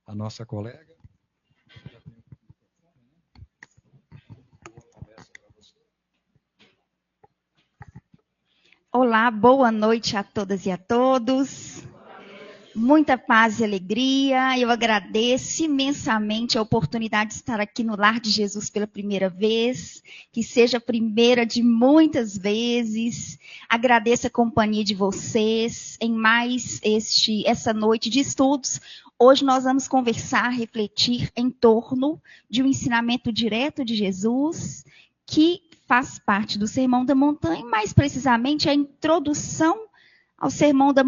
a nossa colega. Olá, boa noite a todas e a todos. Muita paz e alegria. Eu agradeço imensamente a oportunidade de estar aqui no Lar de Jesus pela primeira vez. Que seja a primeira de muitas vezes. Agradeço a companhia de vocês em mais essa noite de estudos. Hoje nós vamos conversar, refletir em torno de um ensinamento direto de Jesus, que faz parte do Sermão da Montanha, mais precisamente a introdução ao Sermão da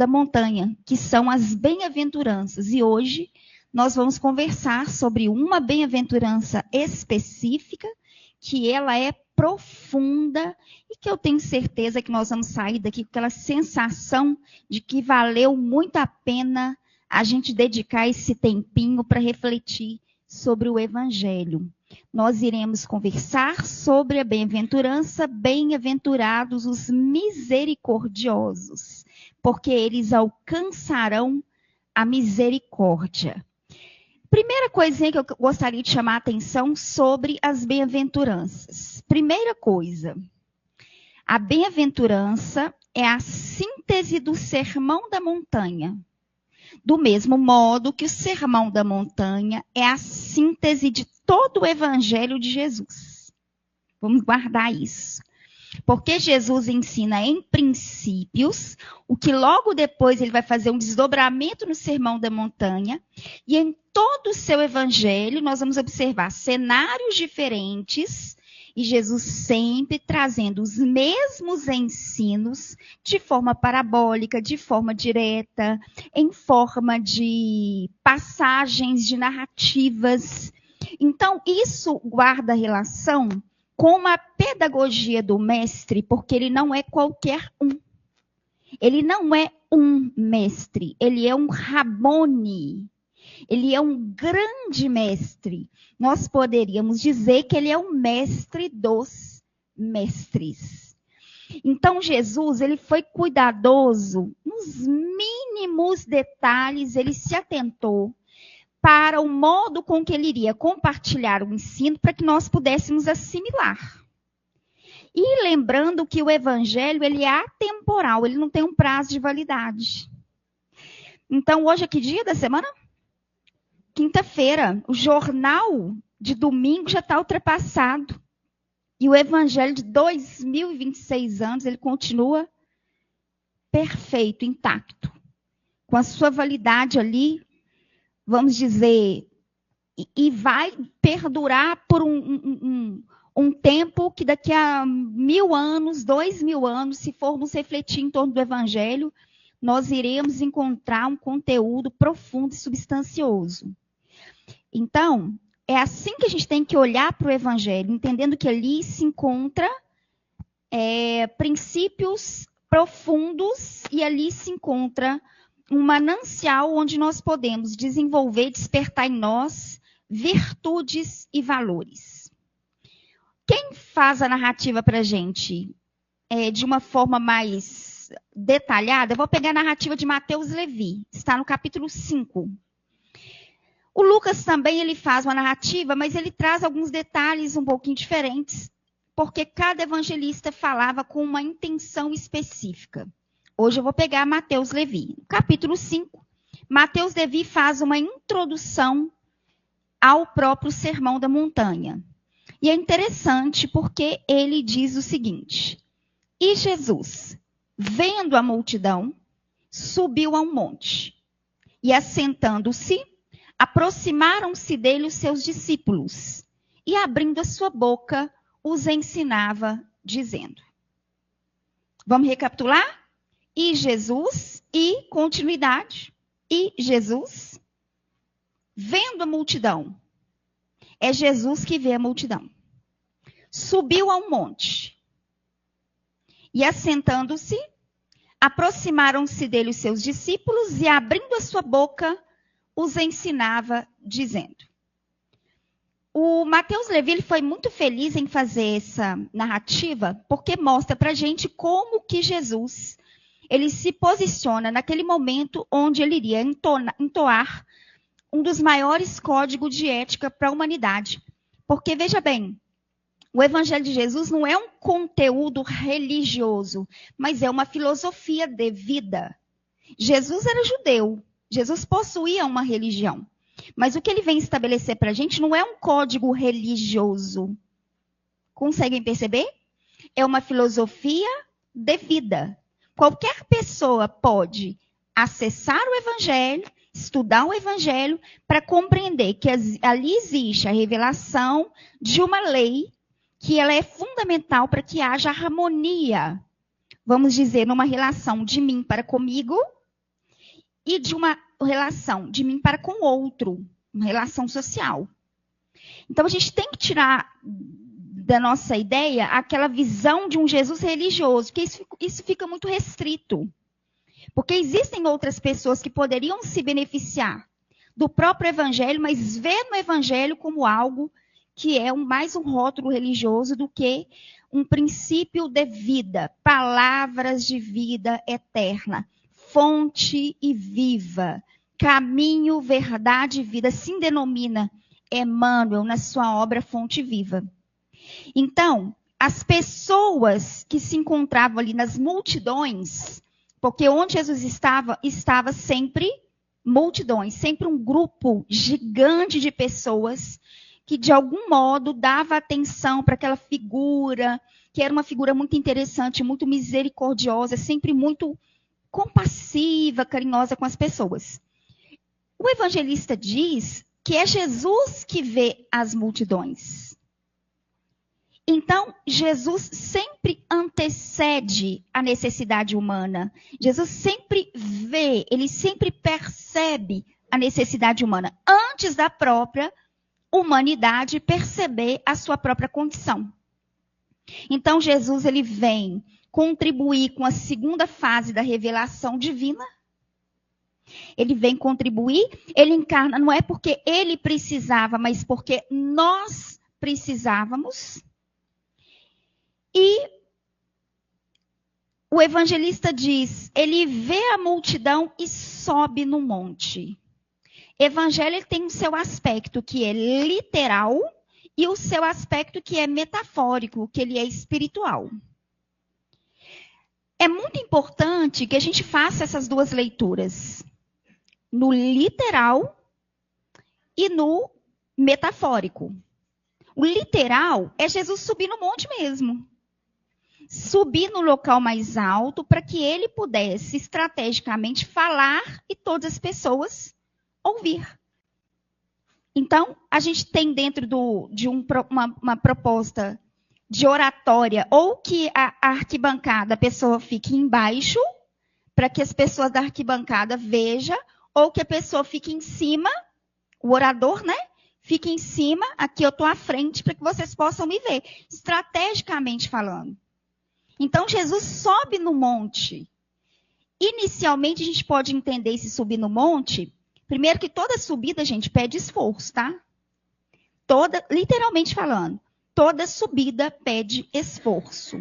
Montanha, que são as bem-aventuranças. E hoje nós vamos conversar sobre uma bem-aventurança específica, que ela é profunda e que eu tenho certeza que nós vamos sair daqui com aquela sensação de que valeu muito a pena a gente dedicar esse tempinho para refletir sobre o Evangelho. Nós iremos conversar sobre a bem-aventurança, bem-aventurados os misericordiosos, porque eles alcançarão a misericórdia. Primeira coisinha que eu gostaria de chamar a atenção sobre as bem-aventuranças. Primeira coisa, a bem-aventurança é a síntese do Sermão da Montanha. Do mesmo modo que o Sermão da Montanha é a síntese de todo o Evangelho de Jesus. Vamos guardar isso. Porque Jesus ensina em princípios, o que logo depois ele vai fazer um desdobramento no Sermão da Montanha, e em todo o seu Evangelho nós vamos observar cenários diferentes, e Jesus sempre trazendo os mesmos ensinos de forma parabólica, de forma direta, em forma de passagens, de narrativas. Então, isso guarda relação com a pedagogia do mestre, porque ele não é qualquer um. Ele não é um mestre, ele é um Rabboni. Ele é um grande mestre. Nós poderíamos dizer que ele é o mestre dos mestres. Então, Jesus, ele foi cuidadoso nos mínimos detalhes, ele se atentou para o modo com que ele iria compartilhar o ensino para que nós pudéssemos assimilar. E lembrando que o evangelho, ele é atemporal, ele não tem um prazo de validade. Então, hoje é que dia da semana? Quinta-feira. O jornal de domingo já está ultrapassado. E o evangelho de 2026 anos, ele continua perfeito, intacto. Com a sua validade ali, vamos dizer, e vai perdurar por um tempo que daqui a 1000 anos, 2000 anos, se formos refletir em torno do Evangelho, nós iremos encontrar um conteúdo profundo e substancioso. Então, é assim que a gente tem que olhar para o Evangelho, entendendo que ali se encontra princípios profundos e ali se encontra um manancial onde nós podemos desenvolver e despertar em nós virtudes e valores. Quem faz a narrativa para a gente de uma forma mais detalhada, eu vou pegar a narrativa de Mateus Levi, está no capítulo 5. O Lucas também ele faz uma narrativa, mas ele traz alguns detalhes um pouquinho diferentes, porque cada evangelista falava com uma intenção específica. Hoje eu vou pegar Mateus Levi. No capítulo 5, Mateus Levi faz uma introdução ao próprio Sermão da Montanha. E é interessante porque ele diz o seguinte: e Jesus, vendo a multidão, subiu a um monte. E assentando-se, aproximaram-se dele os seus discípulos. E abrindo a sua boca, os ensinava, dizendo. Vamos recapitular? E Jesus, e continuidade, e Jesus, vendo a multidão. É Jesus que vê a multidão. Subiu a um monte. E assentando-se, aproximaram-se dele os seus discípulos e abrindo a sua boca, os ensinava, dizendo. O Mateus Levi ele foi muito feliz em fazer essa narrativa, porque mostra para a gente como que Jesus ele se posiciona naquele momento onde ele iria entoar um dos maiores códigos de ética para a humanidade. Porque, veja bem, o Evangelho de Jesus não é um conteúdo religioso, mas é uma filosofia de vida. Jesus era judeu, Jesus possuía uma religião. Mas o que ele vem estabelecer para a gente não é um código religioso. Conseguem perceber? É uma filosofia de vida. Qualquer pessoa pode acessar o Evangelho, estudar o Evangelho, para compreender que ali existe a revelação de uma lei que ela é fundamental para que haja harmonia, vamos dizer, numa relação de mim para comigo e de uma relação de mim para com o outro, uma relação social. Então, a gente tem que tirar da nossa ideia aquela visão de um Jesus religioso, porque isso fica muito restrito. Porque existem outras pessoas que poderiam se beneficiar do próprio Evangelho, mas vê no Evangelho como algo que é mais um rótulo religioso do que um princípio de vida, palavras de vida eterna, fonte e viva, caminho, verdade e vida, assim denomina Emmanuel na sua obra Fonte Viva. Então, as pessoas que se encontravam ali nas multidões, porque onde Jesus estava sempre multidões, sempre um grupo gigante de pessoas que de algum modo dava atenção para aquela figura, que era uma figura muito interessante, muito misericordiosa, sempre muito compassiva, carinhosa com as pessoas. O evangelista diz que é Jesus que vê as multidões. Então, Jesus sempre antecede a necessidade humana. Jesus sempre vê, ele sempre percebe a necessidade humana antes da própria humanidade perceber a sua própria condição. Então, Jesus ele vem contribuir com a segunda fase da revelação divina. Ele vem contribuir, ele encarna, não é porque ele precisava, mas porque nós precisávamos. E o evangelista diz, ele vê a multidão e sobe no monte. Evangelho ele tem o seu aspecto que é literal e o seu aspecto que é metafórico, que ele é espiritual. É muito importante que a gente faça essas duas leituras, no literal e no metafórico. O literal é Jesus subir no monte mesmo. Subir no local mais alto para que ele pudesse estrategicamente falar e todas as pessoas ouvir. Então, a gente tem dentro de uma proposta de oratória, ou que a arquibancada, a pessoa fique embaixo, para que as pessoas da arquibancada vejam, ou que a pessoa fique em cima, o orador, né? Fique em cima, aqui eu estou à frente, para que vocês possam me ver, estrategicamente falando. Então, Jesus sobe no monte. Inicialmente, a gente pode entender esse subir no monte. Primeiro que toda subida, gente, pede esforço, tá? Literalmente falando, toda subida pede esforço.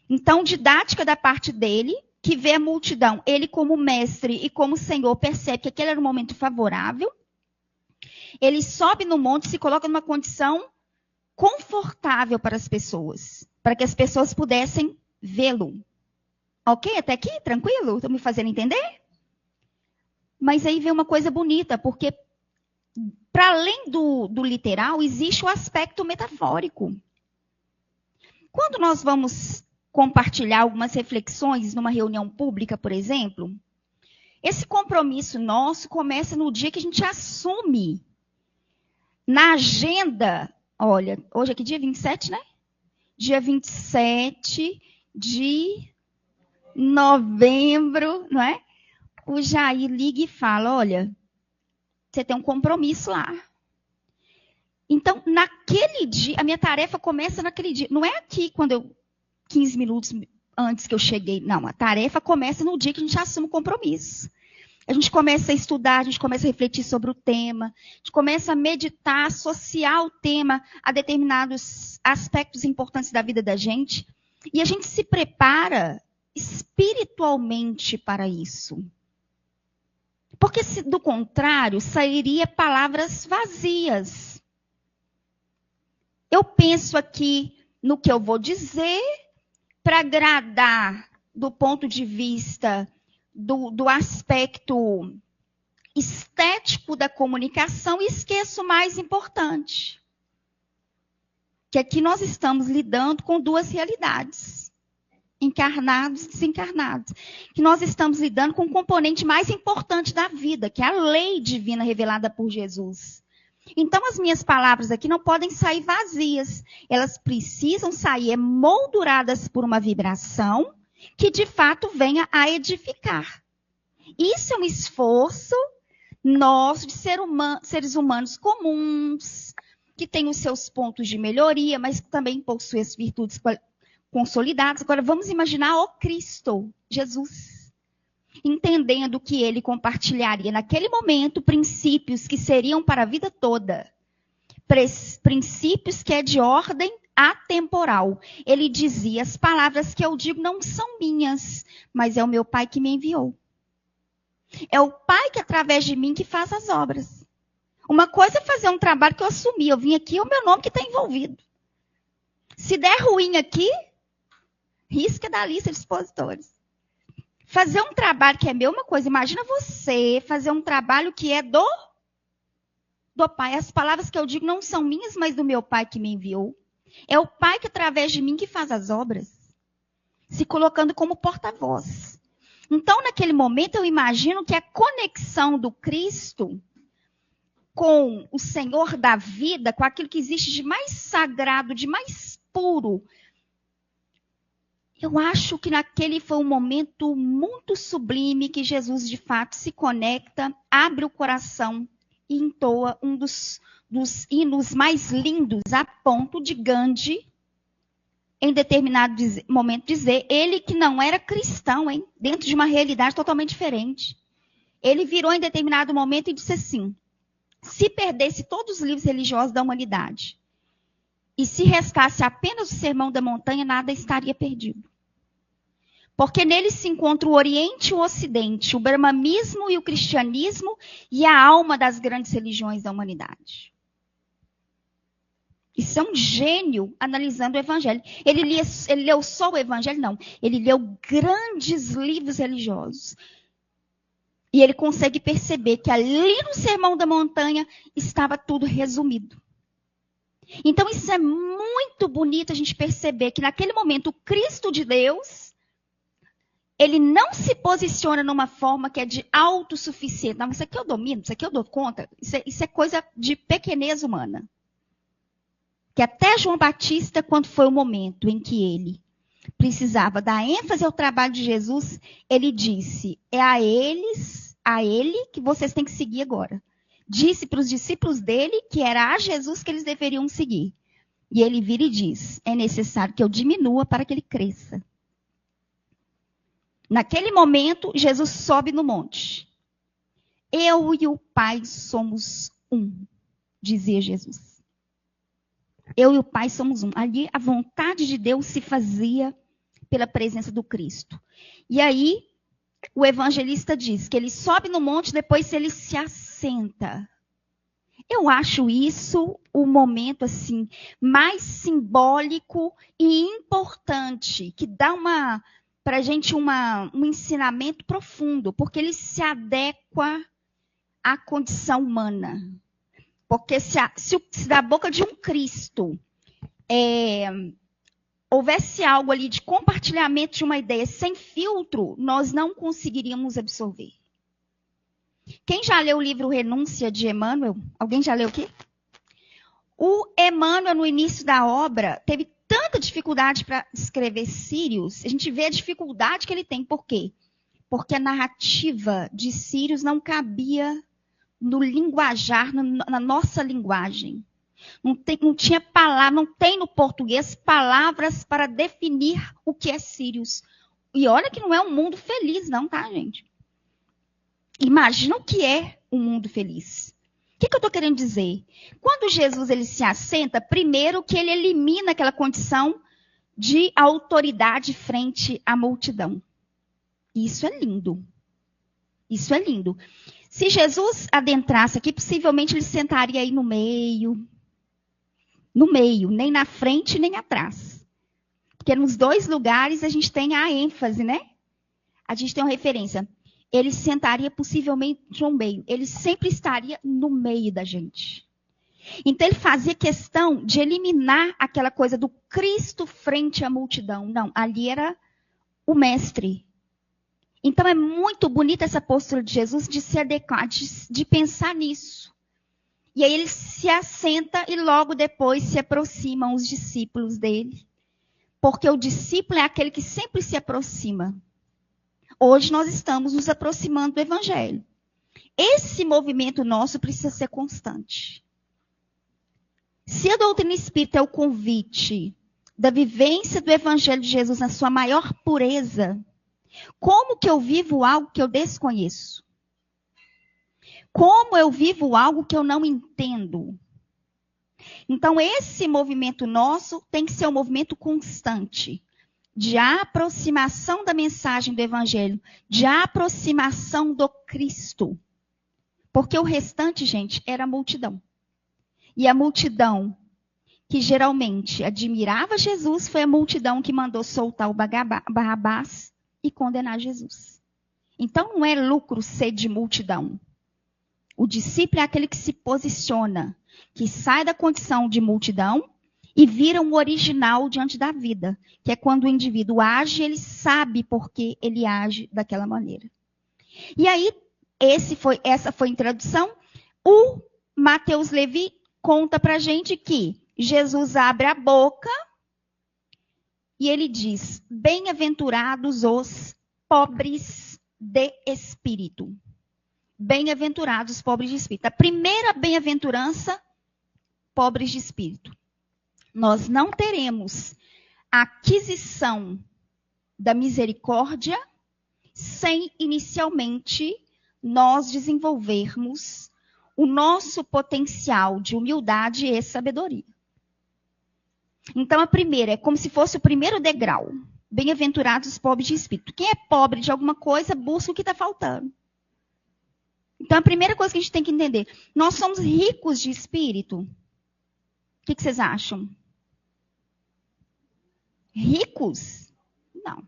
Então, didática da parte dele, que vê a multidão, ele como mestre e como Senhor, percebe que aquele era um momento favorável. Ele sobe no monte e se coloca numa condição confortável para as pessoas, para que as pessoas pudessem vê-lo. Ok? Até aqui? Tranquilo? Estão me fazendo entender? Mas aí vem uma coisa bonita, porque para além do literal, existe o aspecto metafórico. Quando nós vamos compartilhar algumas reflexões numa reunião pública, por exemplo, esse compromisso nosso começa no dia que a gente assume na agenda. Olha, hoje é que dia? 27, né? Dia 27 de novembro, não é? O Jair liga e fala, olha, você tem um compromisso lá. Então, naquele dia, a minha tarefa começa naquele dia. Não é aqui, 15 minutos antes que eu cheguei. Não, a tarefa começa no dia que a gente assume o compromisso. A gente começa a estudar, a gente começa a refletir sobre o tema, a gente começa a meditar, associar o tema a determinados aspectos importantes da vida da gente. E a gente se prepara espiritualmente para isso. Porque, do contrário, sairia palavras vazias. Eu penso aqui no que eu vou dizer para agradar do ponto de vista do aspecto estético da comunicação e esqueço o mais importante. Que aqui nós estamos lidando com duas realidades. Encarnados e desencarnados. Que nós estamos lidando com o componente mais importante da vida, que é a lei divina revelada por Jesus. Então, as minhas palavras aqui não podem sair vazias. Elas precisam sair molduradas por uma vibração que, de fato, venha a edificar. Isso é um esforço nosso de seres humanos comuns, que têm os seus pontos de melhoria, mas que também possuem as virtudes consolidadas. Agora, vamos imaginar o Cristo, Jesus, entendendo que ele compartilharia naquele momento princípios que seriam para a vida toda, princípios que é de ordem atemporal. Ele dizia, as palavras que eu digo não são minhas, mas é o meu Pai que me enviou. É o Pai que, através de mim, que faz as obras. Uma coisa é fazer um trabalho que eu assumi. Eu vim aqui, é o meu nome que está envolvido. Se der ruim aqui, risca da lista de expositores. Fazer um trabalho que é meu, uma coisa. Imagina você fazer um trabalho que é do Pai. As palavras que eu digo não são minhas, mas do meu Pai que me enviou. É o Pai que, através de mim, que faz as obras. Se colocando como porta-voz. Então, naquele momento, eu imagino que a conexão do Cristo com o Senhor da vida, com aquilo que existe de mais sagrado, de mais puro, eu acho que naquele foi um momento muito sublime que Jesus, de fato, se conecta, abre o coração e entoa um dos hinos mais lindos, a ponto de Gandhi, em determinado momento, dizer, ele que não era cristão, hein, dentro de uma realidade totalmente diferente. Ele virou em determinado momento e disse assim, se perdesse todos os livros religiosos da humanidade e se restasse apenas o Sermão da Montanha, nada estaria perdido. Porque nele se encontra o Oriente e o Ocidente, o brahmanismo e o cristianismo e a alma das grandes religiões da humanidade. Isso é um gênio analisando o Evangelho. Ele leu só o Evangelho? Não. Ele leu grandes livros religiosos. E ele consegue perceber que ali no Sermão da Montanha estava tudo resumido. Então isso é muito bonito a gente perceber que naquele momento o Cristo de Deus, ele não se posiciona numa forma que é de autossuficiente. Não, isso aqui eu domino, isso aqui eu dou conta. Isso é coisa de pequenez humana. Que até João Batista, quando foi o momento em que ele precisava dar ênfase ao trabalho de Jesus, ele disse, é a ele que vocês têm que seguir agora. Disse para os discípulos dele que era a Jesus que eles deveriam seguir. E ele vira e diz, é necessário que eu diminua para que ele cresça. Naquele momento, Jesus sobe no monte. Eu e o Pai somos um, dizia Jesus. Eu e o Pai somos um. Ali a vontade de Deus se fazia pela presença do Cristo. E aí o evangelista diz que ele sobe no monte, depois ele se assenta. Eu acho isso o momento assim mais simbólico e importante, que dá para a gente um ensinamento profundo, porque ele se adequa à condição humana. Porque se da boca de um Cristo houvesse algo ali de compartilhamento de uma ideia sem filtro, nós não conseguiríamos absorver. Quem já leu o livro Renúncia de Emmanuel? Alguém já leu aqui? O Emmanuel, no início da obra, teve tanta dificuldade para escrever Sírios. A gente vê a dificuldade que ele tem. Por quê? Porque a narrativa de Sírios não cabia no linguajar, na nossa linguagem. Não tinha palavra, não tem no português palavras para definir o que é Sírios. E olha que não é um mundo feliz, não, tá, gente? Imagina o que é um mundo feliz. O que eu estou querendo dizer? Quando Jesus ele se assenta, primeiro que ele elimina aquela condição de autoridade frente à multidão. Isso é lindo. Isso é lindo. Se Jesus adentrasse aqui, possivelmente ele sentaria aí no meio. No meio, nem na frente, nem atrás. Porque nos dois lugares a gente tem a ênfase, né? A gente tem uma referência. Ele sentaria possivelmente no meio. Ele sempre estaria no meio da gente. Então ele fazia questão de eliminar aquela coisa do Cristo frente à multidão. Não, ali era o mestre. Então é muito bonita essa postura de Jesus de se adequar, de pensar nisso. E aí ele se assenta e logo depois se aproximam os discípulos dele. Porque o discípulo é aquele que sempre se aproxima. Hoje nós estamos nos aproximando do Evangelho. Esse movimento nosso precisa ser constante. Se a doutrina espírita é o convite da vivência do Evangelho de Jesus na sua maior pureza, como que eu vivo algo que eu desconheço? Como eu vivo algo que eu não entendo? Então, esse movimento nosso tem que ser um movimento constante, de aproximação da mensagem do Evangelho, de aproximação do Cristo. Porque o restante, gente, era a multidão. E a multidão que geralmente admirava Jesus foi a multidão que mandou soltar o Barrabás e condenar Jesus. Então não é lucro ser de multidão. O discípulo é aquele que se posiciona, que sai da condição de multidão e vira um original diante da vida, que é quando o indivíduo age, ele sabe por que ele age daquela maneira. E aí, essa foi a introdução. O Mateus Levi conta pra gente que Jesus abre a boca e ele diz: bem-aventurados os pobres de espírito. Bem-aventurados os pobres de espírito. A primeira bem-aventurança, pobres de espírito. Nós não teremos aquisição da misericórdia sem inicialmente nós desenvolvermos o nosso potencial de humildade e sabedoria. Então, a primeira é como se fosse o primeiro degrau. Bem-aventurados os pobres de espírito. Quem é pobre de alguma coisa, busca o que está faltando. Então, a primeira coisa que a gente tem que entender, nós somos ricos de espírito. O que vocês acham? Ricos? Não.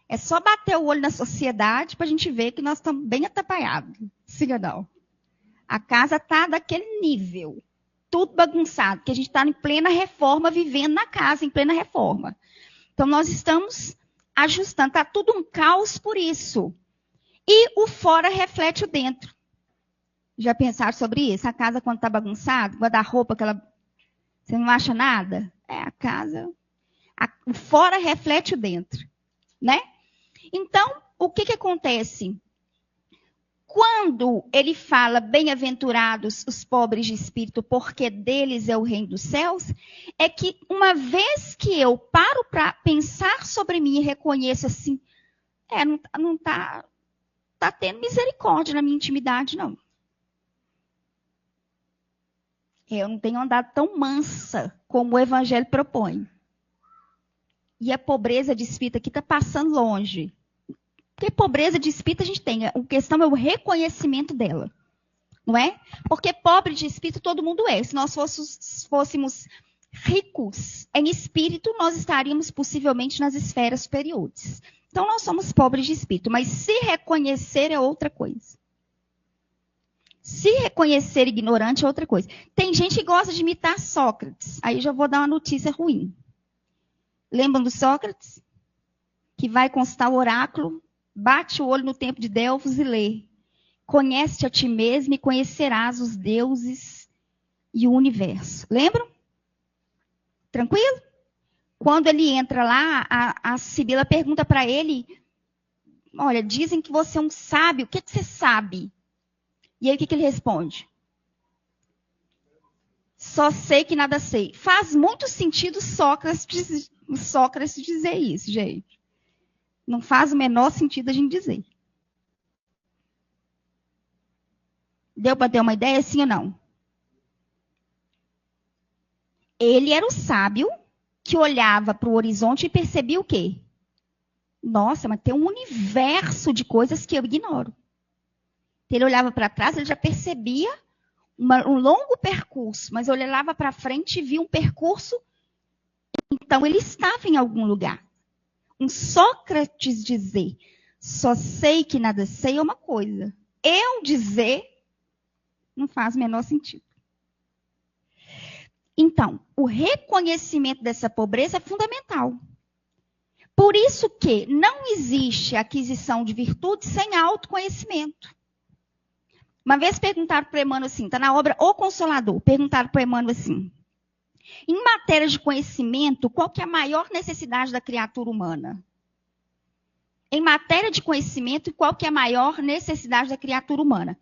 É só bater o olho na sociedade para a gente ver que nós estamos bem atrapalhados. Sim ou não? A casa está daquele nível. Tudo bagunçado, porque a gente está em plena reforma, vivendo na casa, em plena reforma. Então, nós estamos ajustando. Está tudo um caos por isso. E o fora reflete o dentro. Já pensaram sobre isso? A casa, quando está bagunçada, guarda-roupa, você não acha nada? É, a casa... O fora reflete o dentro, né? Então, o que acontece? Quando ele fala bem-aventurados os pobres de espírito, porque deles é o reino dos céus, é que uma vez que eu paro para pensar sobre mim e reconheço assim, não está tendo misericórdia na minha intimidade, não. Eu não tenho andado tão mansa como o Evangelho propõe. E a pobreza de espírito aqui está passando longe. Porque pobreza de espírito a gente tem. A questão é o reconhecimento dela. Não é? Porque pobre de espírito todo mundo é. Se nós fôssemos ricos em espírito, nós estaríamos possivelmente nas esferas superiores. Então nós somos pobres de espírito. Mas se reconhecer é outra coisa. Se reconhecer ignorante é outra coisa. Tem gente que gosta de imitar Sócrates. Aí já vou dar uma notícia ruim. Lembram do Sócrates? Que vai consultar o oráculo, bate o olho no templo de Delfos e lê. Conhece-te a ti mesmo e conhecerás os deuses e o universo. Lembram? Tranquilo? Quando ele entra lá, a Sibila pergunta para ele, olha, dizem que você é um sábio, o que você sabe? E aí o que ele responde? Só sei que nada sei. Faz muito sentido Sócrates dizer isso, gente. Não faz o menor sentido a gente dizer. Deu para ter uma ideia, sim ou não? Ele era o sábio que olhava para o horizonte e percebia o quê? Nossa, mas tem um universo de coisas que eu ignoro. Ele olhava para trás, ele já percebia um longo percurso, mas ele olhava para frente e via um percurso, então ele estava em algum lugar. Um Sócrates dizer, só sei que nada sei é uma coisa. Eu dizer, não faz o menor sentido. Então, o reconhecimento dessa pobreza é fundamental. Por isso que não existe aquisição de virtude sem autoconhecimento. Uma vez perguntaram para o Emmanuel assim, está na obra O Consolador, perguntaram para o Emmanuel assim, em matéria de conhecimento, qual que é a maior necessidade da criatura humana? Em matéria de conhecimento, qual que é a maior necessidade da criatura humana?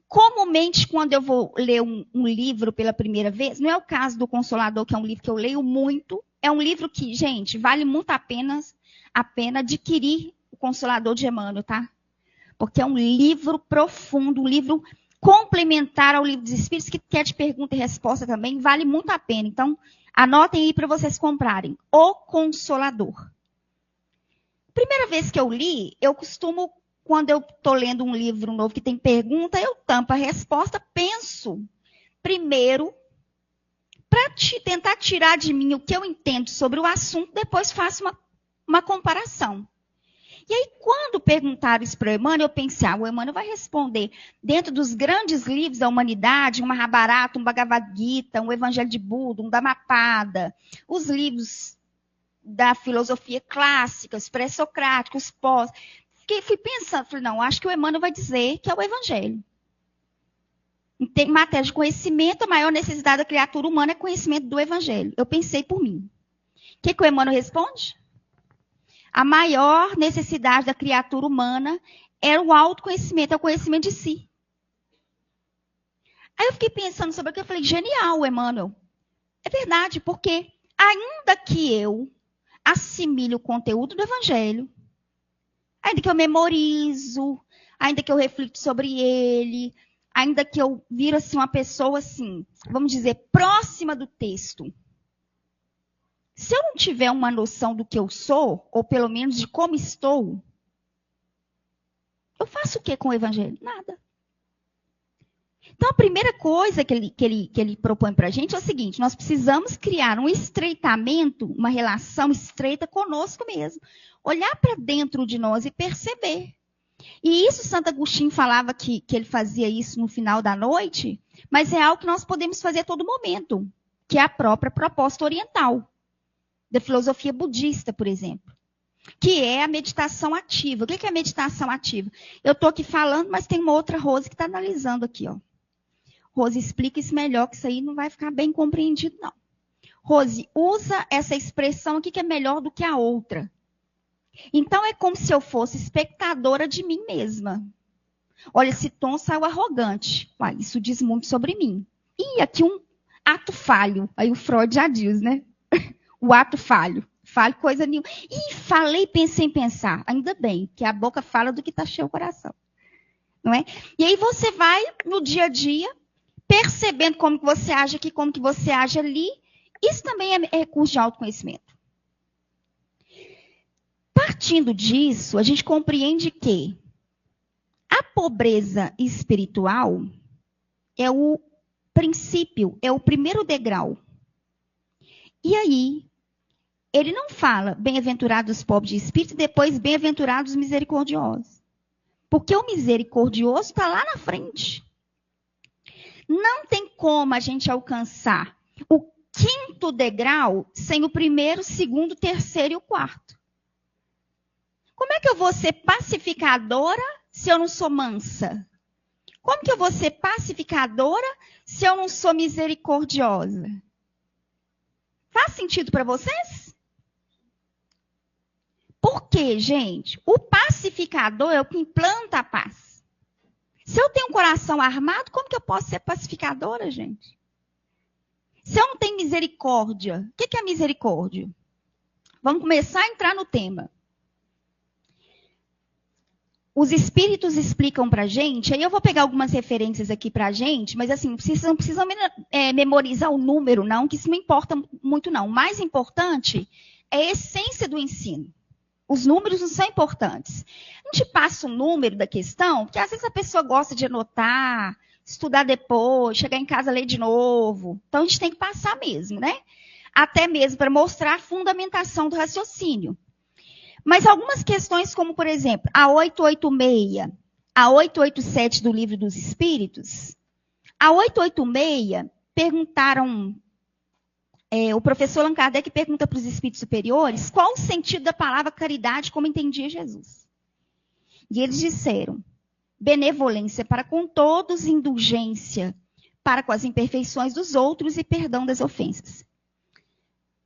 Comumente, quando eu vou ler um livro pela primeira vez, não é o caso do Consolador, que é um livro que eu leio muito, é um livro que, gente, vale muito a pena adquirir o Consolador de Emmanuel, tá? Porque é um livro profundo, um livro complementar ao livro dos Espíritos, que quer de pergunta e resposta também, vale muito a pena. Então, anotem aí para vocês comprarem. O Consolador. Primeira vez que eu li, eu costumo, quando eu estou lendo um livro novo que tem pergunta, eu tampo a resposta, penso primeiro para tentar tirar de mim o que eu entendo sobre o assunto, depois faço uma comparação. E aí, quando perguntaram isso para o Emmanuel, eu pensei, o Emmanuel vai responder dentro dos grandes livros da humanidade, um Mahabharata, um Bhagavad Gita, um Evangelho de Buda, um Dhammapada, os livros da filosofia clássica, os pré-socráticos, pós. Fui pensando, falei, não, acho que o Emmanuel vai dizer que é o Evangelho. Em matéria de conhecimento, a maior necessidade da criatura humana é conhecimento do Evangelho. Eu pensei por mim. O que o Emmanuel responde? A maior necessidade da criatura humana é o autoconhecimento, é o conhecimento de si. Aí eu fiquei pensando sobre aquilo, eu falei, genial, Emmanuel. É verdade, porque ainda que eu assimile o conteúdo do Evangelho, ainda que eu memorizo, ainda que eu reflito sobre ele, ainda que eu vire assim, uma pessoa assim, vamos dizer, próxima do texto, se eu não tiver uma noção do que eu sou, ou pelo menos de como estou, eu faço o que com o Evangelho? Nada. Então, a primeira coisa que ele propõe para a gente é o seguinte, nós precisamos criar um estreitamento, uma relação estreita conosco mesmo. Olhar para dentro de nós e perceber. E isso Santo Agostinho falava que ele fazia isso no final da noite, mas é algo que nós podemos fazer a todo momento, que é a própria proposta oriental. Da filosofia budista, por exemplo, que é a meditação ativa. O que é a meditação ativa? Eu estou aqui falando, mas tem uma outra Rose que está analisando aqui. Ó. Rose, explica isso melhor, que isso aí não vai ficar bem compreendido, não. Rose, usa essa expressão aqui que é melhor do que a outra. Então, é como se eu fosse espectadora de mim mesma. Olha, esse tom saiu arrogante. Uai, isso diz muito sobre mim. E aqui um ato falho. Aí o Freud já diz, né? O ato falho. Fale coisa nenhuma. Ih, falei, pensei em pensar. Ainda bem, que a boca fala do que está cheio o coração. Não é? E aí você vai, no dia a dia, percebendo como que você age aqui, como que você age ali. Isso também é recurso de autoconhecimento. Partindo disso, a gente compreende que a pobreza espiritual é o princípio, é o primeiro degrau. E aí, ele não fala bem-aventurados os pobres de espírito e depois bem-aventurados os misericordiosos. Porque o misericordioso está lá na frente. Não tem como a gente alcançar o quinto degrau sem o primeiro, segundo, terceiro e o quarto. Como é que eu vou ser pacificadora se eu não sou mansa? Como que eu vou ser pacificadora se eu não sou misericordiosa? Faz sentido para vocês? Por quê, gente? O pacificador é o que implanta a paz. Se eu tenho um coração armado, como que eu posso ser pacificadora, gente? Se eu não tenho misericórdia, o que é misericórdia? Vamos começar a entrar no tema. Os espíritos explicam para a gente, aí eu vou pegar algumas referências aqui para a gente, mas assim, não precisam memorizar o número, não, que isso não importa muito, não. O mais importante é a essência do ensino. Os números não são importantes. A gente passa o número da questão, porque às vezes a pessoa gosta de anotar, estudar depois, chegar em casa ler de novo. Então a gente tem que passar mesmo, né? Até mesmo para mostrar a fundamentação do raciocínio. Mas algumas questões, como por exemplo, a 886, a 887 do Livro dos Espíritos, a 886 perguntaram, o professor Allan Kardec pergunta para os espíritos superiores qual o sentido da palavra caridade como entendia Jesus. E eles disseram, benevolência para com todos, indulgência para com as imperfeições dos outros e perdão das ofensas.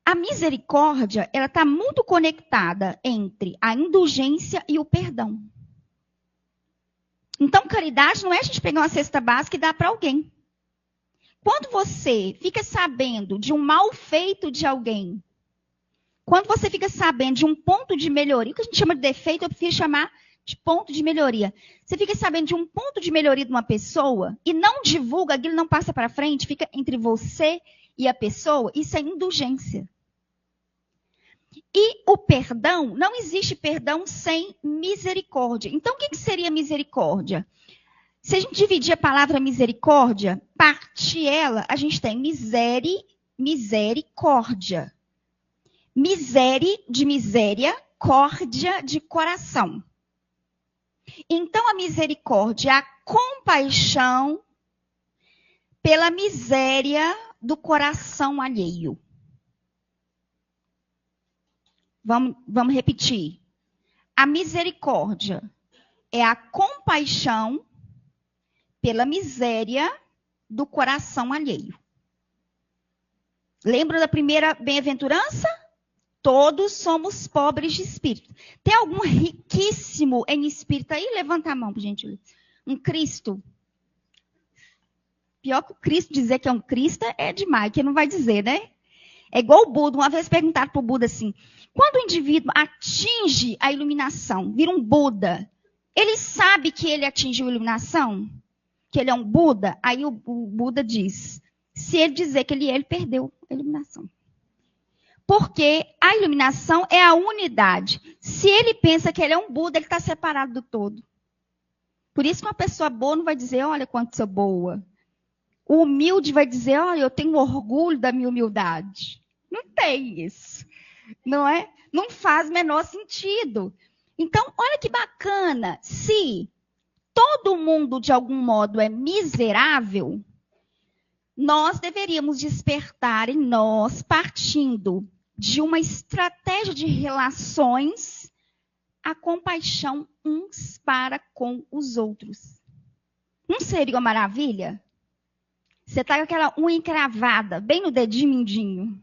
A misericórdia, ela está muito conectada entre a indulgência e o perdão. Então, caridade não é a gente pegar uma cesta básica e dar para alguém. Quando você fica sabendo de um mal feito de alguém, quando você fica sabendo de um ponto de melhoria, o que a gente chama de defeito, eu prefiro chamar de ponto de melhoria. Você fica sabendo de um ponto de melhoria de uma pessoa e não divulga, aquilo não passa para frente, fica entre você e a pessoa, isso é indulgência. E o perdão, não existe perdão sem misericórdia. Então, o que seria misericórdia? Se a gente dividir a palavra misericórdia, parte ela, a gente tem misericórdia. Misere de miséria, córdia de coração. Então, a misericórdia é a compaixão pela miséria do coração alheio. Vamos repetir. A misericórdia é a compaixão pela miséria do coração alheio. Lembra da primeira bem-aventurança? Todos somos pobres de espírito. Tem algum riquíssimo em espírito aí? Levanta a mão, gente. Um Cristo. Pior que o Cristo dizer que é um Cristo é demais, que não vai dizer, né? É igual o Buda. Uma vez perguntaram para o Buda assim, quando o indivíduo atinge a iluminação, vira um Buda, ele sabe que ele atingiu a iluminação? Que ele é um Buda? Aí o Buda diz, se ele dizer que ele perdeu a iluminação. Porque a iluminação é a unidade. Se ele pensa que ele é um Buda, ele está separado do todo. Por isso que uma pessoa boa não vai dizer, olha quanto sou boa. O humilde vai dizer, olha, eu tenho orgulho da minha humildade. Não tem isso. Não é? Não faz menor sentido. Então, olha que bacana. Se todo mundo, de algum modo, é miserável, nós deveríamos despertar em nós, partindo de uma estratégia de relações, a compaixão uns para com os outros. Não seria uma maravilha? Você está com aquela unha encravada, bem no dedinho mindinho.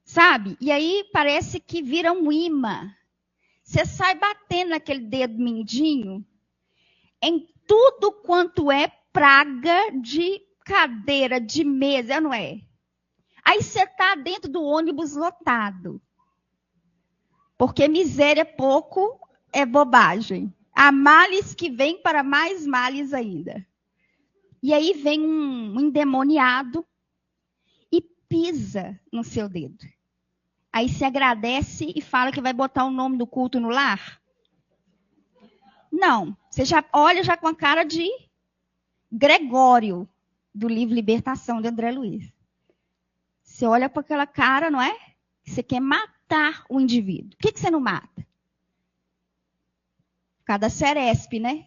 Sabe? E aí parece que vira um imã. Você sai batendo naquele dedo mindinho em tudo quanto é praga de cadeira, de mesa, não é? Aí você está dentro do ônibus lotado. Porque miséria pouco é bobagem. Há males que vêm para mais males ainda. E aí vem um endemoniado e pisa no seu dedo. Aí se agradece e fala que vai botar o nome do culto no lar. Não, você já olha já com a cara de Gregório, do livro Libertação, de André Luiz. Você olha para aquela cara, não é? Você quer matar o indivíduo. Por que você não mata? Por causa da Ceresp, né?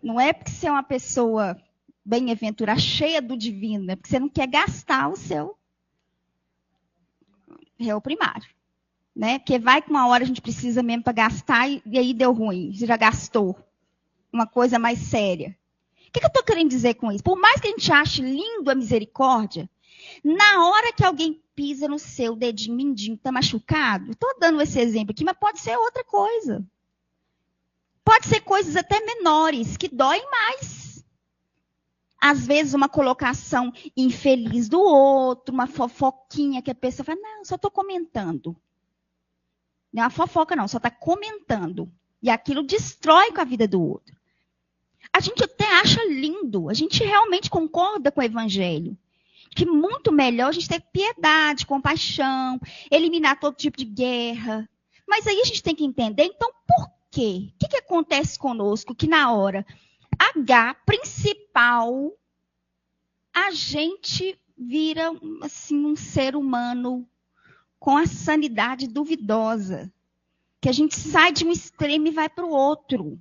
Não é porque você é uma pessoa bem-aventurada, cheia do divino, é porque você não quer gastar o seu réu primário. Né? Porque vai que uma hora a gente precisa mesmo para gastar e aí deu ruim. Você já gastou uma coisa mais séria. O que eu estou querendo dizer com isso? Por mais que a gente ache lindo a misericórdia, na hora que alguém pisa no seu dedinho mindinho, está machucado, estou dando esse exemplo aqui, mas pode ser outra coisa. Pode ser coisas até menores, que doem mais. Às vezes uma colocação infeliz do outro, uma fofoquinha que a pessoa fala, não, só estou comentando. Não é uma fofoca não, só está comentando. E aquilo destrói com a vida do outro. A gente até acha lindo, a gente realmente concorda com o evangelho. que muito melhor a gente ter piedade, compaixão, eliminar todo tipo de guerra. Mas aí a gente tem que entender, então, por quê? O que acontece conosco que na hora H principal, a gente vira assim, um ser humano com a sanidade duvidosa. Que a gente sai de um extremo e vai para o outro.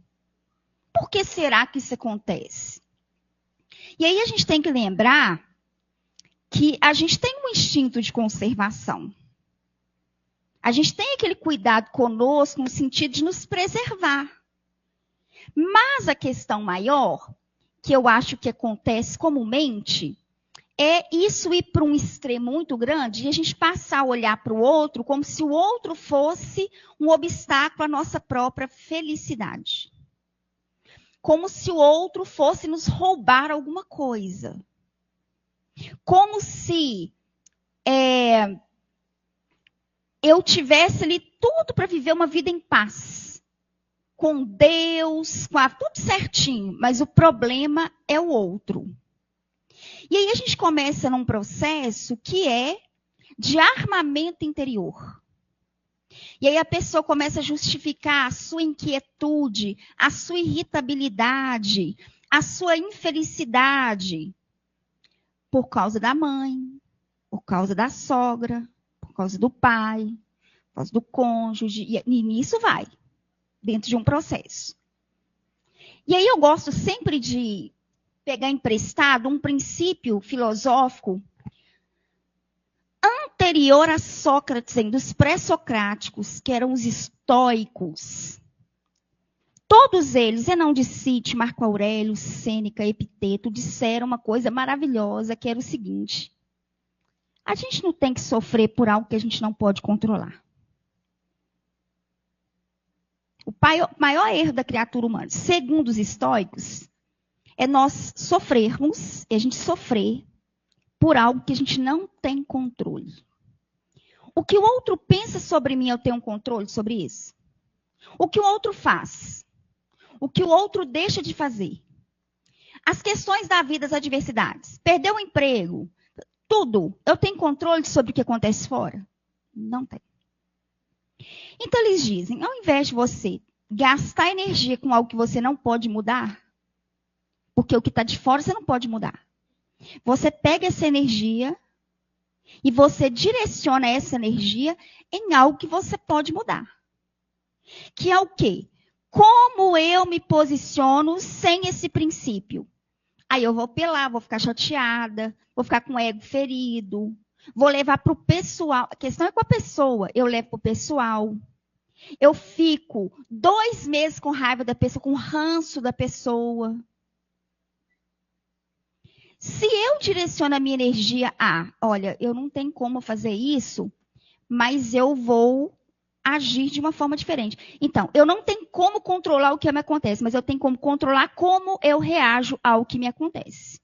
Por que será que isso acontece? E aí a gente tem que lembrar que a gente tem um instinto de conservação. A gente tem aquele cuidado conosco no sentido de nos preservar. Mas a questão maior, que eu acho que acontece comumente, é isso ir para um extremo muito grande e a gente passar a olhar para o outro como se o outro fosse um obstáculo à nossa própria felicidade. Como se o outro fosse nos roubar alguma coisa. Como se eu tivesse ali tudo para viver uma vida em paz. Com Deus, com tudo certinho. Mas o problema é o outro. E aí a gente começa num processo que é de armamento interior. E aí a pessoa começa a justificar a sua inquietude, a sua irritabilidade, a sua infelicidade por causa da mãe, por causa da sogra, por causa do pai, por causa do cônjuge, e nisso vai, dentro de um processo. E aí eu gosto sempre de pegar emprestado um princípio filosófico anterior a Sócrates, dos pré-socráticos, que eram os estoicos. Todos eles, Zenão de Cite, Marco Aurélio, Sêneca, Epiteto, disseram uma coisa maravilhosa, que era o seguinte: a gente não tem que sofrer por algo que a gente não pode controlar. O maior erro da criatura humana, segundo os estoicos, é nós sofrermos, e a gente sofrer por algo que a gente não tem controle. O que o outro pensa sobre mim, eu tenho um controle sobre isso? O que o outro faz? O que o outro deixa de fazer? As questões da vida, as adversidades. Perdeu o emprego, tudo. Eu tenho controle sobre o que acontece fora? Não tem. Então eles dizem, ao invés de você gastar energia com algo que você não pode mudar, porque o que está de fora você não pode mudar. Você pega essa energia e você direciona essa energia em algo que você pode mudar. Que é o quê? Como eu me posiciono sem esse princípio? Aí eu vou apelar, vou ficar chateada, vou ficar com o ego ferido, vou levar para o pessoal. A questão é com a pessoa, eu levo para o pessoal. Eu fico 2 meses com raiva da pessoa, com ranço da pessoa. Se eu direciono a minha energia olha, eu não tenho como fazer isso, mas eu vou agir de uma forma diferente. Então, eu não tenho como controlar o que me acontece, mas eu tenho como controlar como eu reajo ao que me acontece.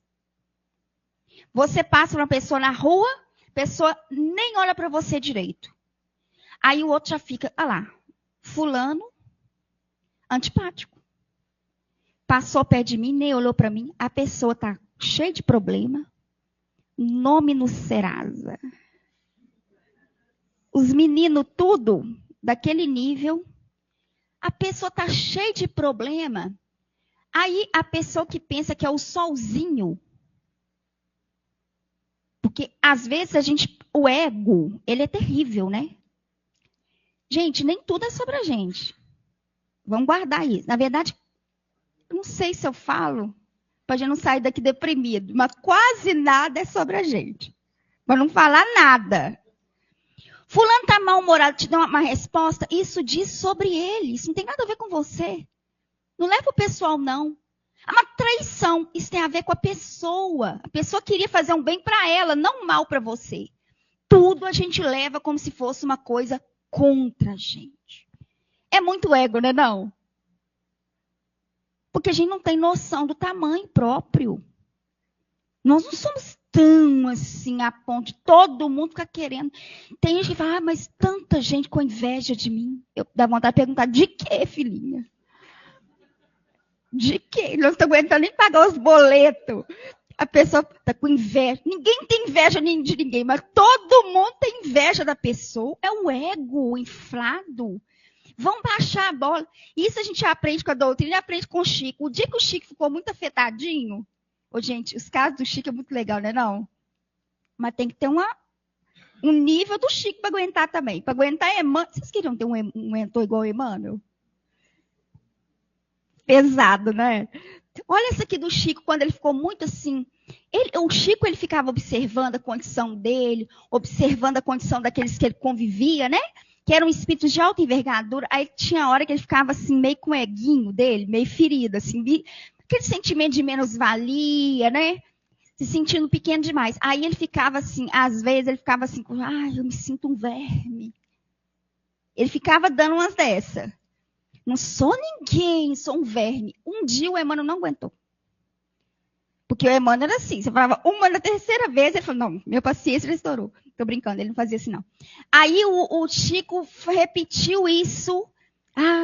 Você passa uma pessoa na rua, a pessoa nem olha para você direito. Aí o outro já fica, lá, fulano, antipático. Passou perto de mim, nem olhou para mim, a pessoa está cheia de problema, nome no Serasa. Os meninos tudo daquele nível, a pessoa está cheia de problema. Aí a pessoa que pensa que é o solzinho, porque às vezes o ego, ele é terrível, né? Gente, nem tudo é sobre a gente. Vamos guardar isso. Na verdade, não sei se eu falo, para a gente não sair daqui deprimido, mas quase nada é sobre a gente. Para não falar nada. Fulano está mal-humorado, te dá uma resposta, isso diz sobre ele. Isso não tem nada a ver com você. Não leva o pessoal, não. É uma traição. Isso tem a ver com a pessoa. A pessoa queria fazer um bem para ela, não um mal para você. Tudo a gente leva como se fosse uma coisa contra a gente. É muito ego, né, não? Porque a gente não tem noção do tamanho próprio. Nós não somos tão assim a ponto de todo mundo ficar querendo. Tem gente que fala, mas tanta gente com inveja de mim. Eu dá vontade de perguntar, de quê, filhinha? De quê? Não estou aguentando nem pagar os boletos. A pessoa está com inveja. Ninguém tem inveja de ninguém, mas todo mundo tem inveja da pessoa. É o ego inflado. Vão baixar a bola. Isso a gente aprende com a doutrina e aprende com o Chico. O dia que o Chico ficou muito afetadinho, gente, os casos do Chico é muito legal, né? Não? Mas tem que ter um nível do Chico para aguentar também. Para aguentar Emmanuel. Vocês queriam ter um mentor igual o Emmanuel? Pesado, né? Olha essa aqui do Chico, quando ele ficou muito assim. O Chico ele ficava observando a condição dele, observando a condição daqueles que ele convivia, né? Que eram espíritos de alta envergadura. Aí tinha hora que ele ficava assim, meio com o eguinho dele, meio ferido, assim, aquele sentimento de menos-valia, né? Se sentindo pequeno demais. Aí ele ficava assim, às vezes ele ficava assim, eu me sinto um verme. Ele ficava dando umas dessa. Não sou ninguém, sou um verme. Um dia o Emmanuel não aguentou. Porque o Emmanuel era assim, você falava uma na terceira vez, ele falou, não, minha paciência já estourou. Tô brincando, ele não fazia assim não. Aí o Chico repetiu isso.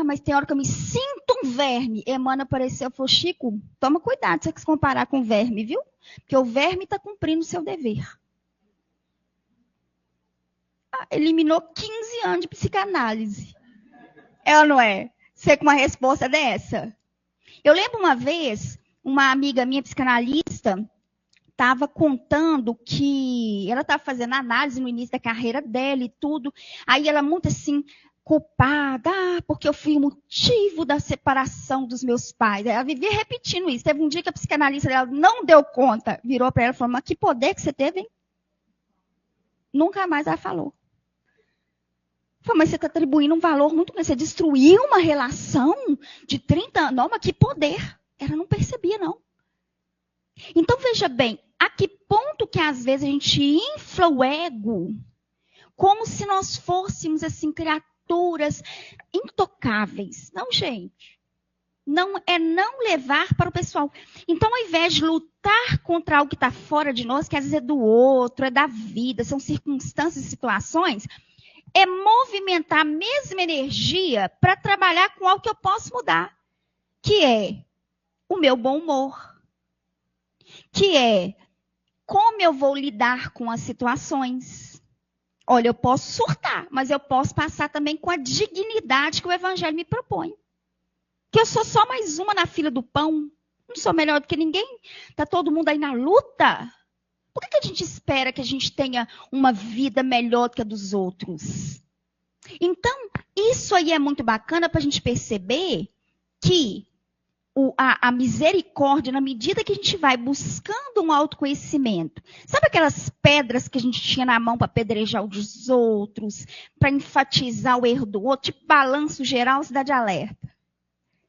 Mas tem hora que eu me sinto um verme. Emmanuel apareceu e falou, Chico, toma cuidado se você se comparar com o verme, viu? Porque o verme está cumprindo o seu dever. Eliminou 15 anos de psicanálise. É ou não é? Você com uma resposta dessa? Eu lembro uma vez, uma amiga minha psicanalista estava contando que ela estava fazendo análise no início da carreira dela e tudo. Aí ela muito assim, culpada, porque eu fui o motivo da separação dos meus pais. Ela vivia repetindo isso. Teve um dia que a psicanalista dela não deu conta, virou para ela e falou, mas que poder que você teve, hein? Nunca mais ela falou. Falei, mas você está atribuindo um valor muito grande. Você destruiu uma relação de 30 anos. Não, mas que poder. Ela não percebia, não. Então, veja bem, a que ponto que às vezes a gente infla o ego como se nós fôssemos, assim, criaturas intocáveis. Não, gente. Não levar para o pessoal. Então, ao invés de lutar contra algo que está fora de nós, que às vezes é do outro, é da vida, são circunstâncias e situações, é movimentar a mesma energia para trabalhar com algo que eu posso mudar, que é o meu bom humor, que é como eu vou lidar com as situações. Olha, eu posso surtar, mas eu posso passar também com a dignidade que o Evangelho me propõe. Que eu sou só mais uma na fila do pão, não sou melhor do que ninguém, está todo mundo aí na luta. Por que a gente espera que a gente tenha uma vida melhor do que a dos outros? Então, isso aí é muito bacana para a gente perceber que a misericórdia, na medida que a gente vai buscando um autoconhecimento, sabe aquelas pedras que a gente tinha na mão para apedrejar os outros, para enfatizar o erro do outro, tipo balanço geral, cidade alerta.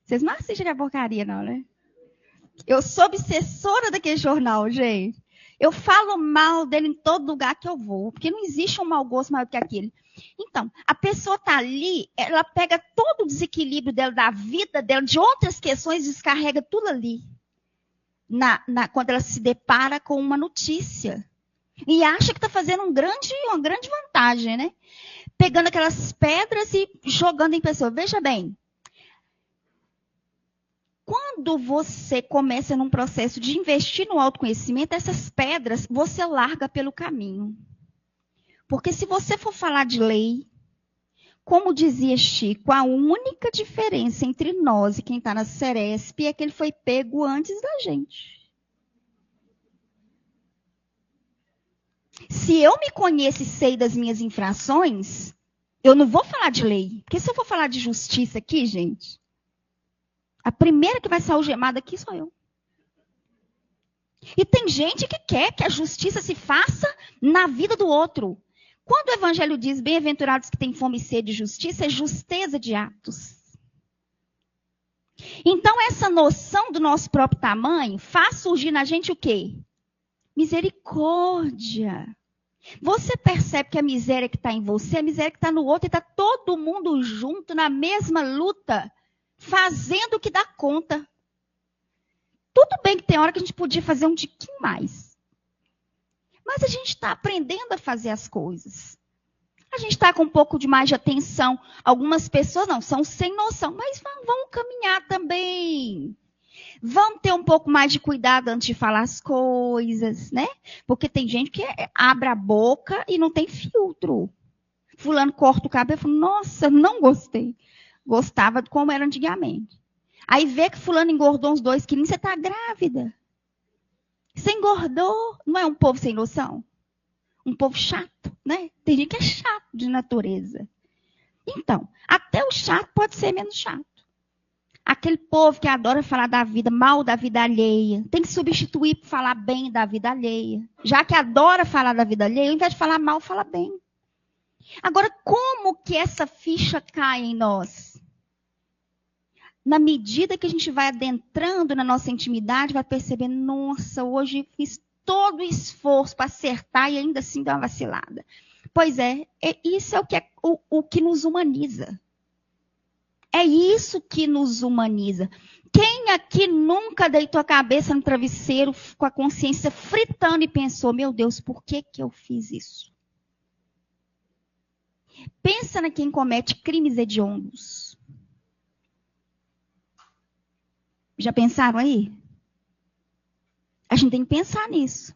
Vocês não assistem a porcaria, não, né? Eu sou obsessora daquele jornal, gente. Eu falo mal dele em todo lugar que eu vou, porque não existe um mau gosto maior que aquele. Então, a pessoa está ali, ela pega todo o desequilíbrio dela, da vida dela, de outras questões, descarrega tudo ali. Quando ela se depara com uma notícia. E acha que está fazendo uma grande vantagem, né? Pegando aquelas pedras e jogando em pessoa. Veja bem. Quando você começa num processo de investir no autoconhecimento, essas pedras você larga pelo caminho. Porque se você for falar de lei, como dizia Chico, a única diferença entre nós e quem está na Ceresp é que ele foi pego antes da gente. Se eu me conheço e sei das minhas infrações, eu não vou falar de lei. Porque se eu for falar de justiça aqui, gente, a primeira que vai ser algemada aqui sou eu. E tem gente que quer que a justiça se faça na vida do outro. Quando o Evangelho diz, bem-aventurados que têm fome e sede de justiça, é justeza de atos. Então, essa noção do nosso próprio tamanho faz surgir na gente o quê? Misericórdia. Você percebe que a miséria que está em você, a miséria que está no outro, e está todo mundo junto na mesma luta, fazendo o que dá conta. Tudo bem que tem hora que a gente podia fazer um tiquinho mais. Mas a gente está aprendendo a fazer as coisas. A gente está com um pouco de mais de atenção. Algumas pessoas não, são sem noção, mas vão caminhar também. Vamos ter um pouco mais de cuidado antes de falar as coisas, né? Porque tem gente que abre a boca e não tem filtro. Fulano corta o cabelo e fala, nossa, não gostei. Gostava de como era antigamente. Aí vê que fulano engordou uns 2 quilinhos, você está grávida. Você engordou, não é um povo sem noção? Um povo chato, né? Tem gente que é chato de natureza. Então, até o chato pode ser menos chato. Aquele povo que adora falar da vida, mal da vida alheia, tem que substituir por falar bem da vida alheia. Já que adora falar da vida alheia, ao invés de falar mal, fala bem. Agora, como que essa ficha cai em nós? Na medida que a gente vai adentrando na nossa intimidade, vai percebendo, nossa, hoje fiz todo o esforço para acertar e ainda assim deu uma vacilada. Pois é, isso é o que nos humaniza. É isso que nos humaniza. Quem aqui nunca deitou a cabeça no travesseiro com a consciência fritando e pensou, meu Deus, por que eu fiz isso? Pensa na quem comete crimes hediondos. Já pensaram aí? A gente tem que pensar nisso.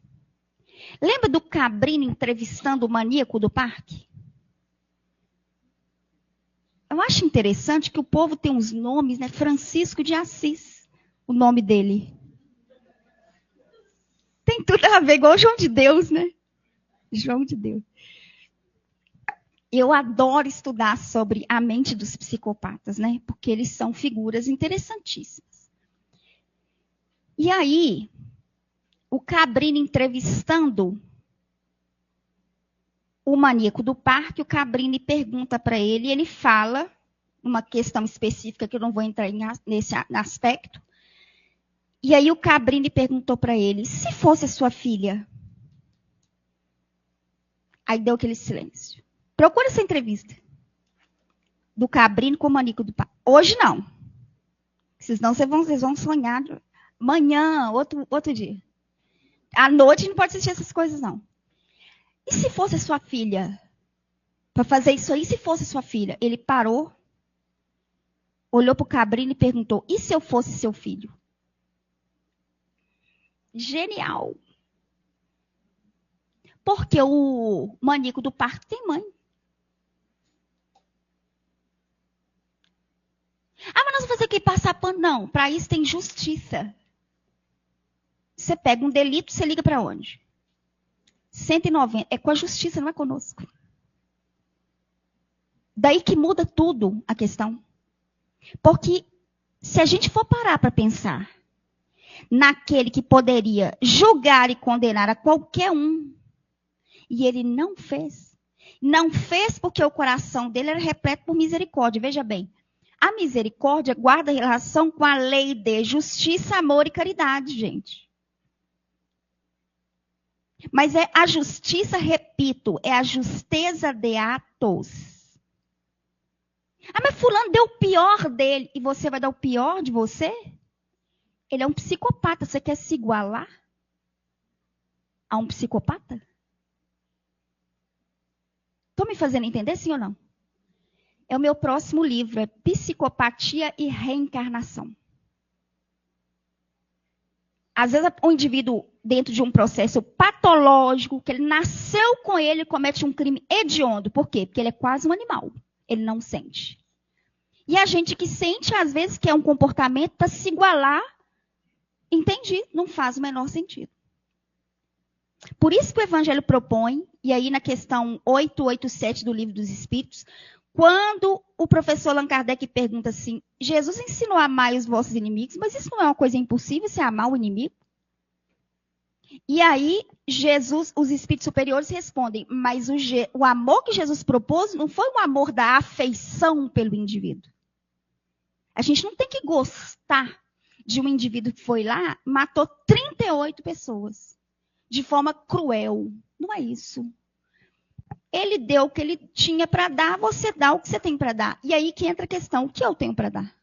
Lembra do Cabrini entrevistando o maníaco do parque? Eu acho interessante que o povo tem uns nomes, né? Francisco de Assis, o nome dele. Tem tudo a ver, igual João de Deus, né? João de Deus. Eu adoro estudar sobre a mente dos psicopatas, né? Porque eles são figuras interessantíssimas. E aí, o Cabrini entrevistando o maníaco do parque, o Cabrini pergunta para ele, e ele fala uma questão específica que eu não vou entrar nesse aspecto. E aí o Cabrini perguntou para ele, se fosse a sua filha? Aí deu aquele silêncio. Procura essa entrevista do Cabrini com o maníaco do parque. Hoje não. Senão vocês vão sonhar. Amanhã, outro dia. À noite não pode assistir essas coisas, não. E se fosse a sua filha? Para fazer isso aí, se fosse a sua filha? Ele parou, olhou para o Cabrini e perguntou, e se eu fosse seu filho? Genial. Porque o maníaco do parque tem mãe. Ah, mas nós vamos fazer o que? Passar pano? Não, para isso tem justiça. Você pega um delito, você liga para onde? 190. É com a justiça, não é conosco. Daí que muda tudo a questão. Porque se a gente for parar para pensar naquele que poderia julgar e condenar a qualquer um, e ele não fez. Não fez porque o coração dele era repleto por misericórdia. Veja bem, a misericórdia guarda relação com a lei de justiça, amor e caridade, gente. Mas é a justiça, repito, é a justeza de atos. Ah, mas fulano deu o pior dele e você vai dar o pior de você? Ele é um psicopata. Você quer se igualar a um psicopata? Estou me fazendo entender, sim ou não? É o meu próximo livro, é Psicopatia e Reencarnação. Às vezes o indivíduo, dentro de um processo patológico, que ele nasceu com ele, comete um crime hediondo. Por quê? Porque ele é quase um animal. Ele não sente. E a gente que sente, às vezes, quer um comportamento para se igualar. Entendi, não faz o menor sentido. Por isso que o Evangelho propõe, e aí na questão 887 do Livro dos Espíritos, quando o professor Allan Kardec pergunta assim, Jesus ensinou a amar os vossos inimigos, mas isso não é uma coisa impossível, você amar o inimigo? E aí, os espíritos superiores respondem, mas o amor que Jesus propôs não foi um amor da afeição pelo indivíduo. A gente não tem que gostar de um indivíduo que foi lá, matou 38 pessoas, de forma cruel. Não é isso. Ele deu o que ele tinha para dar, você dá o que você tem para dar. E aí que entra a questão, o que eu tenho para dar?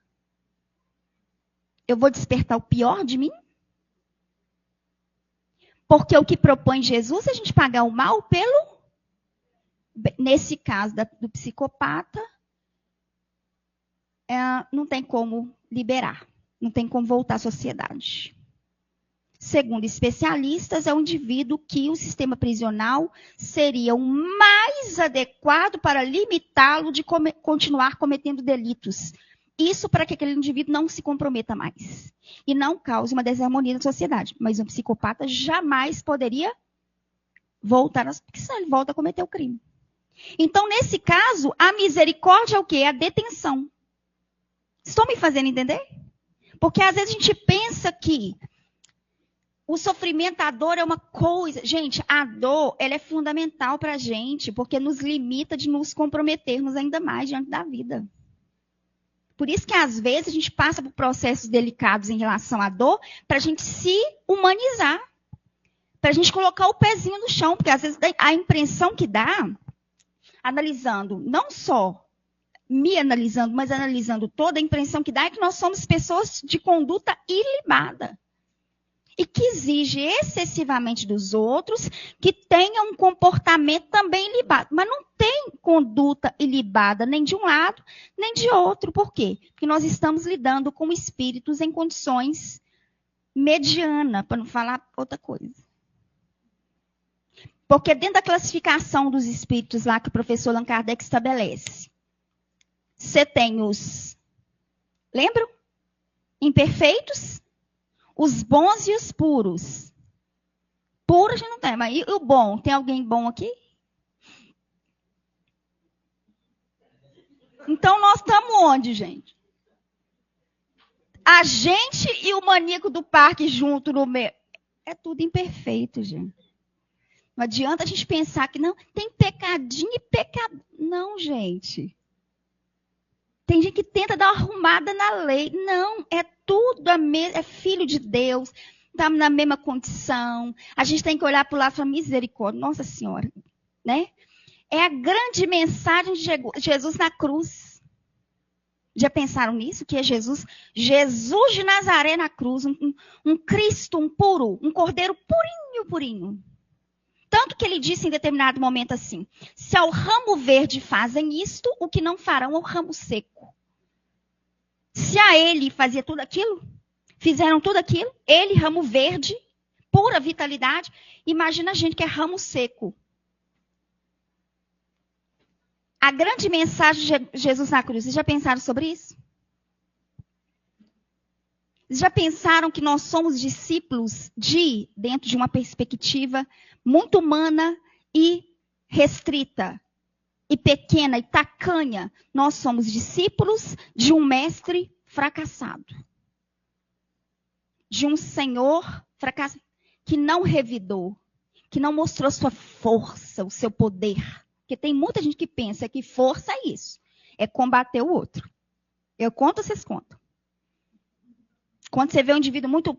Eu vou despertar o pior de mim? Porque o que propõe Jesus é a gente pagar o mal pelo... Nesse caso do psicopata, não tem como liberar. não tem como voltar à sociedade. Segundo especialistas, é um indivíduo que o sistema prisional seria o mais adequado para limitá-lo de continuar cometendo delitos. Isso para que aquele indivíduo não se comprometa mais e não cause uma desarmonia na sociedade. Mas um psicopata jamais poderia voltar, porque senão ele volta a cometer o crime. Então, nesse caso, a misericórdia é o quê? É a detenção. Estão me fazendo entender? Porque às vezes a gente pensa que o sofrimento, a dor é uma coisa. Gente, a dor, ela é fundamental para a gente, porque nos limita de nos comprometermos ainda mais diante da vida. Por isso que, às vezes, a gente passa por processos delicados em relação à dor, para a gente se humanizar. Para a gente colocar o pezinho no chão, porque às vezes a impressão que dá, analisando, não só me analisando, mas analisando toda a impressão que dá, é que nós somos pessoas de conduta ilibada. E que exige excessivamente dos outros que tenham um comportamento também ilibado. Mas não tem conduta ilibada nem de um lado, nem de outro. Por quê? Porque nós estamos lidando com espíritos em condições mediana, para não falar outra coisa. Porque dentro da classificação dos espíritos lá que o professor Allan Kardec estabelece, você tem os, lembram? Imperfeitos, os bons e os puros. Puros a gente não tem, mas e o bom? Tem alguém bom aqui? Então nós estamos onde, gente? A gente e o maníaco do parque junto no meio. É tudo imperfeito, gente. Não adianta a gente pensar que não, tem pecadinho e pecado. Não, gente. Tem gente que tenta dar uma arrumada na lei. Não, é tudo é filho de Deus, estamos na mesma condição. A gente tem que olhar para o lado e falar, misericórdia, Nossa Senhora. Né? É a grande mensagem de Jesus na cruz. Já pensaram nisso? Que é Jesus? Jesus de Nazaré na cruz, um Cristo, um puro, um cordeiro purinho, purinho. Tanto que ele disse em determinado momento assim, se ao ramo verde fazem isto, o que não farão ao ramo seco. Se a ele fazia tudo aquilo, fizeram tudo aquilo, ele, ramo verde, pura vitalidade, imagina a gente que é ramo seco. A grande mensagem de Jesus na cruz, vocês já pensaram sobre isso? Vocês já pensaram que nós somos discípulos dentro de uma perspectiva muito humana e restrita, e pequena e tacanha, nós somos discípulos de um mestre fracassado. De um Senhor fracassado, que não revidou, que não mostrou sua força, o seu poder. Porque tem muita gente que pensa que força é isso, é combater o outro. Eu conto, vocês contam. Quando você vê um indivíduo muito,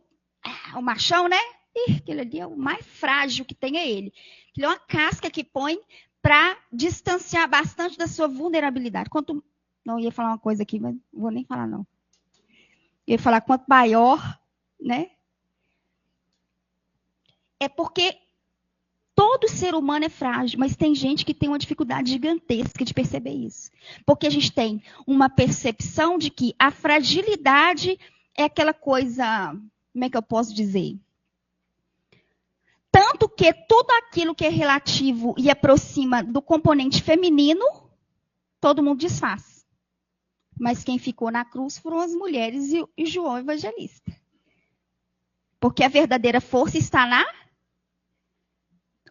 o machão, né? Aquele ali é o mais frágil que tem, é ele. Aquele é uma casca que põe para distanciar bastante da sua vulnerabilidade. Não, eu ia falar uma coisa aqui, mas não vou nem falar, não. Eu ia falar quanto maior, né? É porque todo ser humano é frágil, mas tem gente que tem uma dificuldade gigantesca de perceber isso. Porque a gente tem uma percepção de que a fragilidade é aquela coisa, como é que eu posso dizer? Tanto que tudo aquilo que é relativo e aproxima do componente feminino, todo mundo desfaz. Mas quem ficou na cruz foram as mulheres e João Evangelista. Porque a verdadeira força está na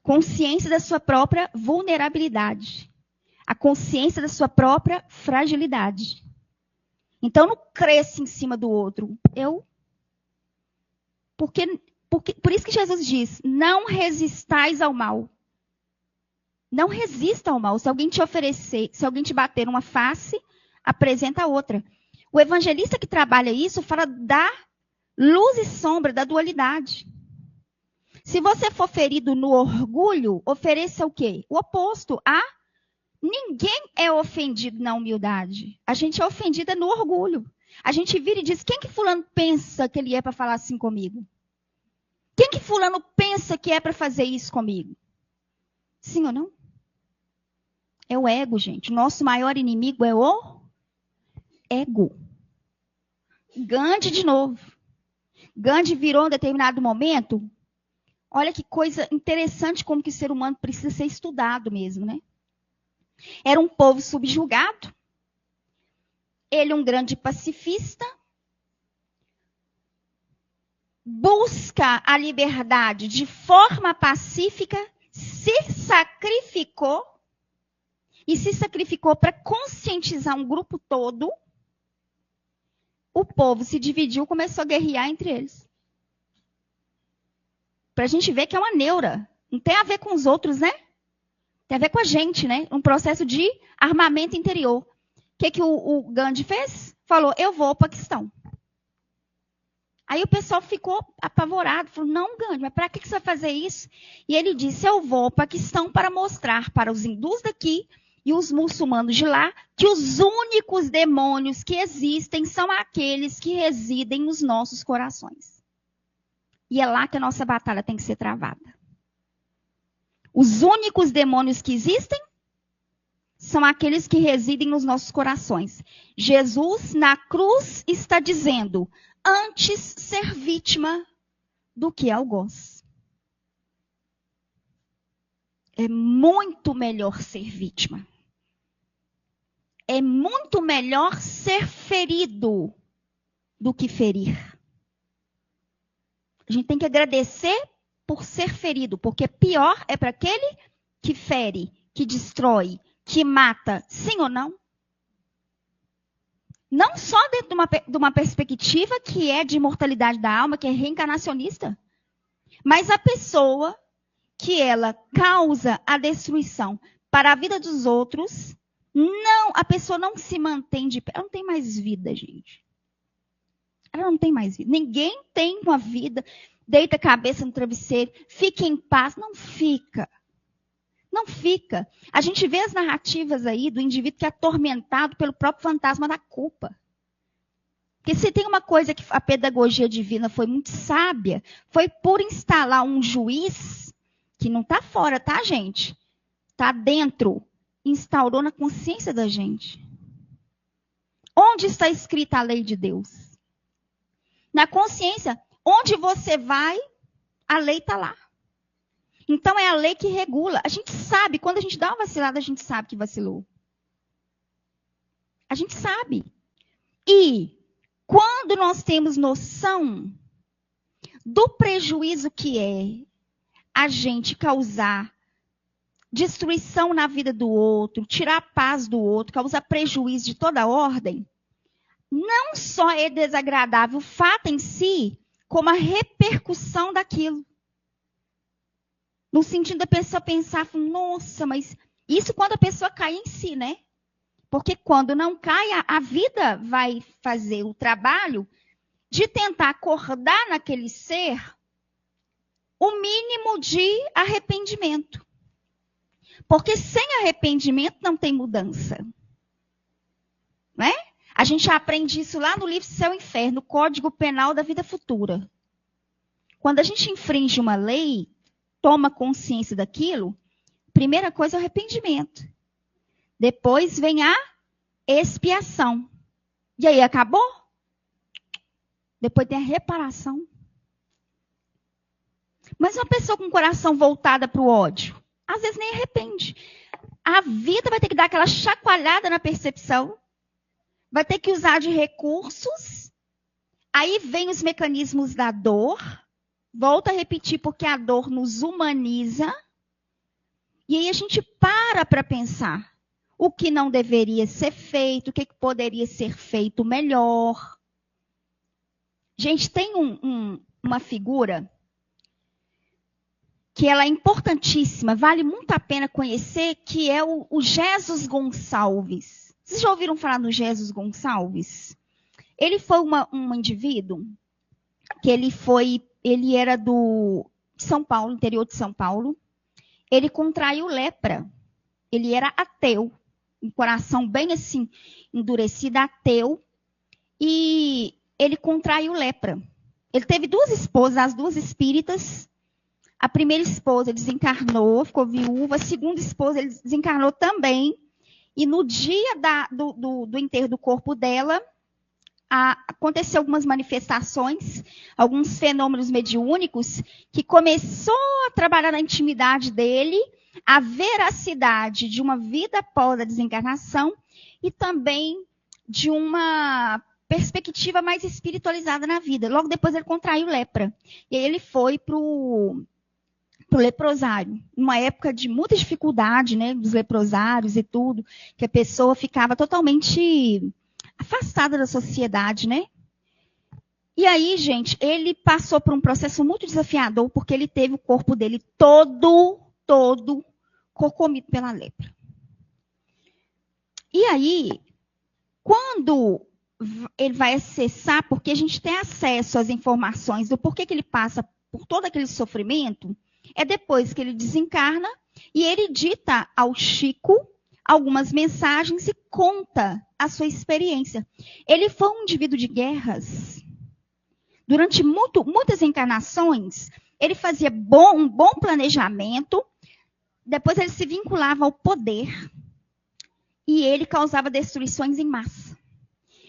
consciência da sua própria vulnerabilidade. A consciência da sua própria fragilidade. Então não cresça em cima do outro. Por isso que Jesus diz, não resistais ao mal. Não resista ao mal. Se alguém te oferecer, se alguém te bater uma face, apresenta a outra. O evangelista que trabalha isso fala da luz e sombra, da dualidade. Se você for ferido no orgulho, ofereça o quê? O oposto. Ninguém é ofendido na humildade. A gente é ofendida no orgulho. A gente vira e diz, quem que fulano pensa que ele é para falar assim comigo? Quem que fulano pensa que é para fazer isso comigo? Sim ou não? É o ego, gente. O nosso maior inimigo é o ego. Gandhi de novo. Gandhi virou em determinado momento. Olha que coisa interessante como que o ser humano precisa ser estudado mesmo, né? Era um povo subjugado. Ele um grande pacifista. Busca a liberdade de forma pacífica, se sacrificou. E se sacrificou para conscientizar um grupo todo. O povo se dividiu, começou a guerrear entre eles. Para a gente ver que é uma neura. Não tem a ver com os outros, né? Tem a ver com a gente, né? Um processo de armamento interior. O que o Gandhi fez? Falou, eu vou ao Paquistão. Aí o pessoal ficou apavorado. Falou, não, Gandhi, mas para que você vai fazer isso? E ele disse, eu vou ao Paquistão para mostrar para os hindus daqui e os muçulmanos de lá, que os únicos demônios que existem são aqueles que residem nos nossos corações. E é lá que a nossa batalha tem que ser travada. Os únicos demônios que existem são aqueles que residem nos nossos corações. Jesus, na cruz, está dizendo, antes ser vítima do que algoz. É muito melhor ser vítima. É muito melhor ser ferido do que ferir. A gente tem que agradecer por ser ferido, porque pior é para aquele que fere, que destrói, que mata, sim ou não? Não só dentro de uma perspectiva que é de imortalidade da alma, que é reencarnacionista, mas a pessoa que ela causa a destruição para a vida dos outros, não, a pessoa não se mantém de pé. Ela não tem mais vida, gente. Ela não tem mais vida. Ninguém tem uma vida, deita a cabeça no travesseiro, fica em paz. Não fica. Não fica. A gente vê as narrativas aí do indivíduo que é atormentado pelo próprio fantasma da culpa. Porque se tem uma coisa que a pedagogia divina foi muito sábia, foi por instalar um juiz que não está fora, tá, gente? Está dentro. Instaurou na consciência da gente. Onde está escrita a lei de Deus? Na consciência. Onde você vai, a lei está lá. Então é a lei que regula. A gente sabe, quando a gente dá uma vacilada, a gente sabe que vacilou. A gente sabe. E quando nós temos noção do prejuízo que é a gente causar destruição na vida do outro, tirar a paz do outro, causar prejuízo de toda a ordem, não só é desagradável o fato em si, como a repercussão daquilo. No sentido da pessoa pensar, nossa, mas isso quando a pessoa cai em si, né? Porque quando não cai, a vida vai fazer o trabalho de tentar acordar naquele ser o mínimo de arrependimento. Porque sem arrependimento não tem mudança. Né? A gente aprende isso lá no livro Céu e Inferno, Código Penal da Vida Futura. Quando a gente infringe uma lei, toma consciência daquilo, primeira coisa é o arrependimento. Depois vem a expiação. E aí, acabou? Depois tem a reparação. Mas uma pessoa com o coração voltada para o ódio, às vezes nem arrepende. A vida vai ter que dar aquela chacoalhada na percepção. Vai ter que usar de recursos. Aí vem os mecanismos da dor. Volto a repetir, porque a dor nos humaniza. E aí a gente para pensar o que não deveria ser feito, o que poderia ser feito melhor. Gente, tem uma figura que ela é importantíssima, vale muito a pena conhecer, que é o Jesus Gonçalves. Vocês já ouviram falar do Jesus Gonçalves? Ele foi um indivíduo que ele era do São Paulo, interior de São Paulo. Ele contraiu lepra. Ele era ateu, um coração bem assim, endurecido, ateu. E ele contraiu lepra. Ele teve 2 esposas, as 2 espíritas. A primeira esposa desencarnou, ficou viúva. A segunda esposa ele desencarnou também. E no dia do enterro do corpo dela, aconteceu algumas manifestações, alguns fenômenos mediúnicos, que começou a trabalhar na intimidade dele, a veracidade de uma vida após a desencarnação e também de uma perspectiva mais espiritualizada na vida. Logo depois ele contraiu lepra. E aí ele foi para o leprosário. Numa época de muita dificuldade, né, dos leprosários e tudo, que a pessoa ficava totalmente afastada da sociedade, né? E aí, gente, ele passou por um processo muito desafiador, porque ele teve o corpo dele todo corcomido pela lepra. E aí, quando ele vai acessar, porque a gente tem acesso às informações do porquê que ele passa por todo aquele sofrimento, é depois que ele desencarna e ele dita ao Chico algumas mensagens e conta a sua experiência. Ele foi um indivíduo de guerras. Durante muitas encarnações, ele fazia um bom planejamento, depois ele se vinculava ao poder e ele causava destruições em massa.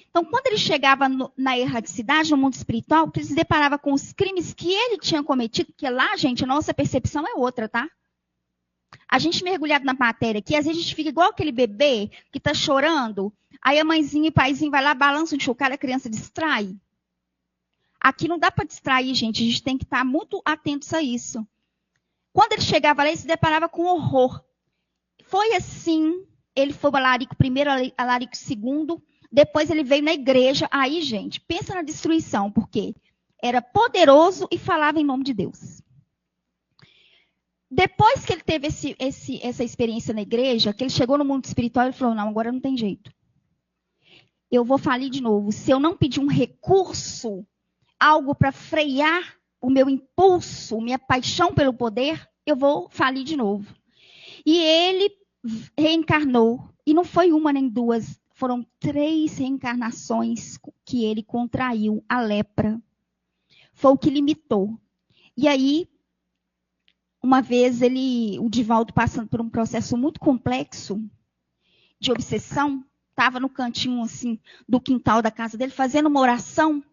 Então, quando ele chegava na erradicidade, no mundo espiritual, ele se deparava com os crimes que ele tinha cometido, porque lá, gente, a nossa percepção é outra, tá? A gente mergulhado na matéria aqui, às vezes a gente fica igual aquele bebê que está chorando, aí a mãezinha e o paizinho vai lá, balança um chocalho, a criança distrai. Aqui não dá para distrair, gente, a gente tem que estar muito atentos a isso. Quando ele chegava lá, ele se deparava com horror. Foi assim, ele foi o Alarico I, Alarico II, depois ele veio na igreja. Aí, gente, pensa na destruição, porque era poderoso e falava em nome de Deus. Depois que ele teve essa experiência na igreja, que ele chegou no mundo espiritual, ele falou, não, agora não tem jeito. Eu vou falir de novo. Se eu não pedir um recurso, algo para frear o meu impulso, minha paixão pelo poder, eu vou falir de novo. E ele reencarnou, e não foi uma nem duas, foram 3 reencarnações que ele contraiu a lepra. Foi o que limitou. E aí, uma vez o Divaldo passando por um processo muito complexo de obsessão, estava no cantinho assim do quintal da casa dele, fazendo uma oração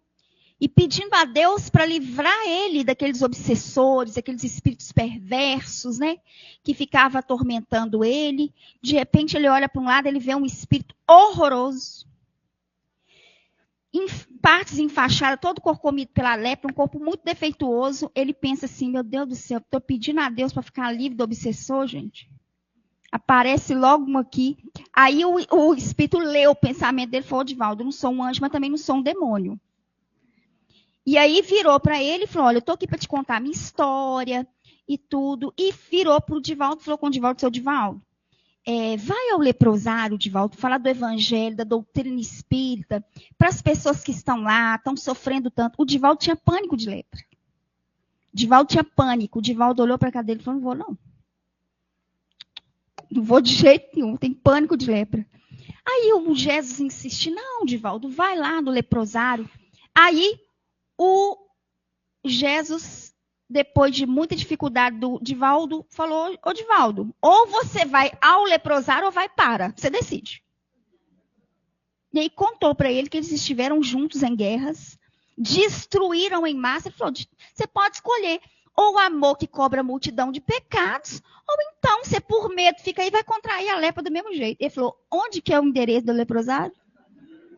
e pedindo a Deus para livrar ele daqueles obsessores, daqueles espíritos perversos, né, que ficavam atormentando ele. De repente ele olha para um lado, ele vê um espírito horroroso, em partes enfaixadas, todo corcomido pela lepra, um corpo muito defeituoso. Ele pensa assim, meu Deus do céu, estou pedindo a Deus para ficar livre do obsessor, gente. Aparece logo um aqui. Aí o espírito leu o pensamento dele e falou, Divaldo, eu não sou um anjo, mas também não sou um demônio. E aí virou para ele e falou, olha, eu estou aqui para te contar a minha história e tudo. E virou para o Divaldo, falou com o Divaldo, seu Divaldo, vai ao leprosário, Divaldo, falar do evangelho, da doutrina espírita, para as pessoas que estão lá, estão sofrendo tanto. O Divaldo tinha pânico de lepra. Divaldo tinha pânico. O Divaldo olhou para a cadeira e falou, não vou não. Não vou de jeito nenhum, tem pânico de lepra. Aí o Jesus insiste, não, Divaldo, vai lá no leprosário. Aí o Jesus, depois de muita dificuldade do Divaldo, falou, ô Divaldo, ou você vai ao leprosário ou vai para, você decide. E aí contou para ele que eles estiveram juntos em guerras, destruíram em massa. Ele falou, você pode escolher, ou o amor que cobra a multidão de pecados, ou então você por medo fica aí e vai contrair a lepra do mesmo jeito. Ele falou, onde que é o endereço do leprosário?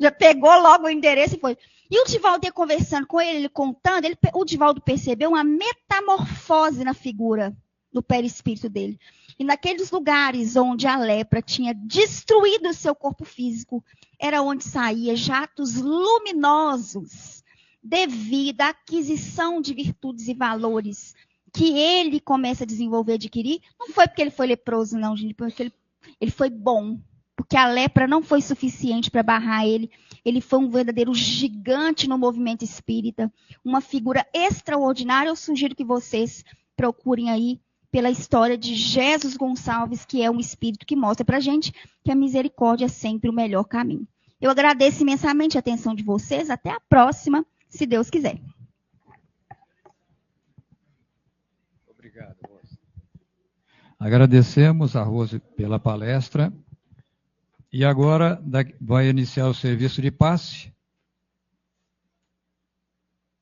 Já pegou logo o endereço e foi. E o Divaldo ia conversando com ele contando, o Divaldo percebeu uma metamorfose na figura, no perispírito dele. E naqueles lugares onde a lepra tinha destruído o seu corpo físico, era onde saía jatos luminosos, devido à aquisição de virtudes e valores que ele começa a desenvolver, adquirir. Não foi porque ele foi leproso, não, gente, porque ele foi bom. Porque a lepra não foi suficiente para barrar ele. Ele foi um verdadeiro gigante no movimento espírita. Uma figura extraordinária. Eu sugiro que vocês procurem aí pela história de Jesus Gonçalves, que é um espírito que mostra para a gente que a misericórdia é sempre o melhor caminho. Eu agradeço imensamente a atenção de vocês. Até a próxima, se Deus quiser. Obrigado, Rose. Agradecemos a Rose pela palestra. E agora vai iniciar o serviço de passe.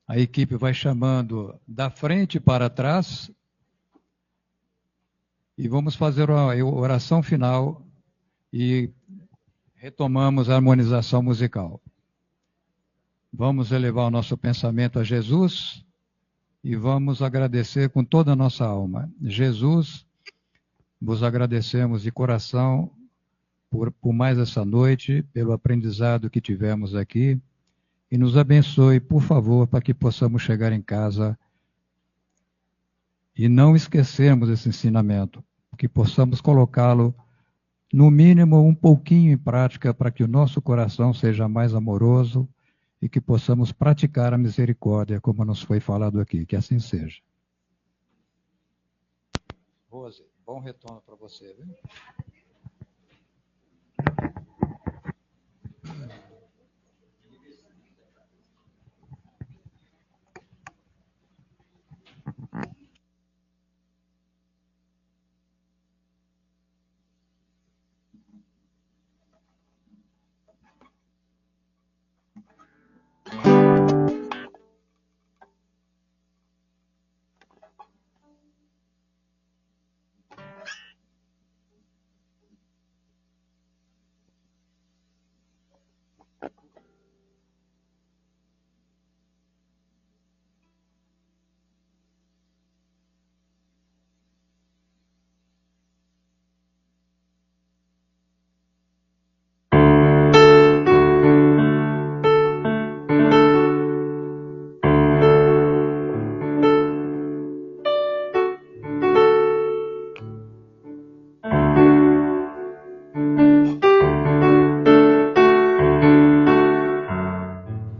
A equipe vai chamando da frente para trás e vamos fazer uma oração final e retomamos a harmonização musical. Vamos elevar o nosso pensamento a Jesus e vamos agradecer com toda a nossa alma. Jesus, vos agradecemos de coração por mais essa noite, pelo aprendizado que tivemos aqui, e nos abençoe, por favor, para que possamos chegar em casa e não esquecermos esse ensinamento, que possamos colocá-lo, no mínimo, um pouquinho em prática, para que o nosso coração seja mais amoroso e que possamos praticar a misericórdia, como nos foi falado aqui. Que assim seja. Rose, bom retorno para você, viu?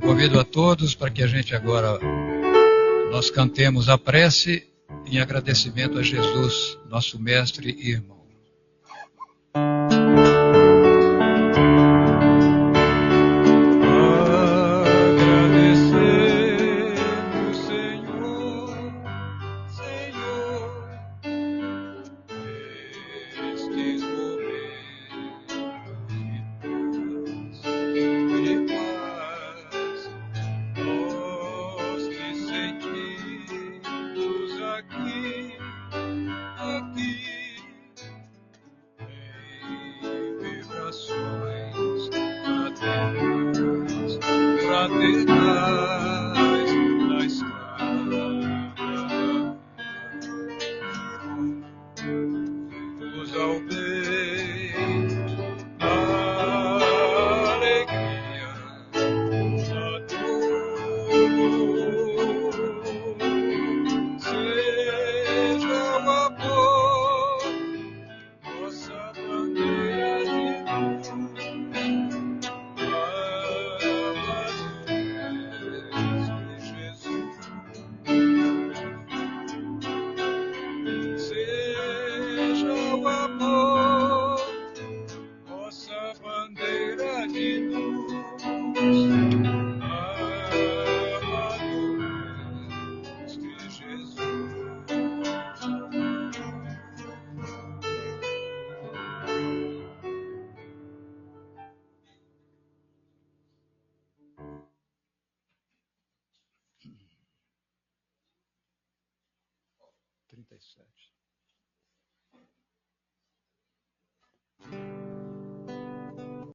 Convido a todos para que a gente agora nós cantemos a prece em agradecimento a Jesus, nosso mestre e irmão.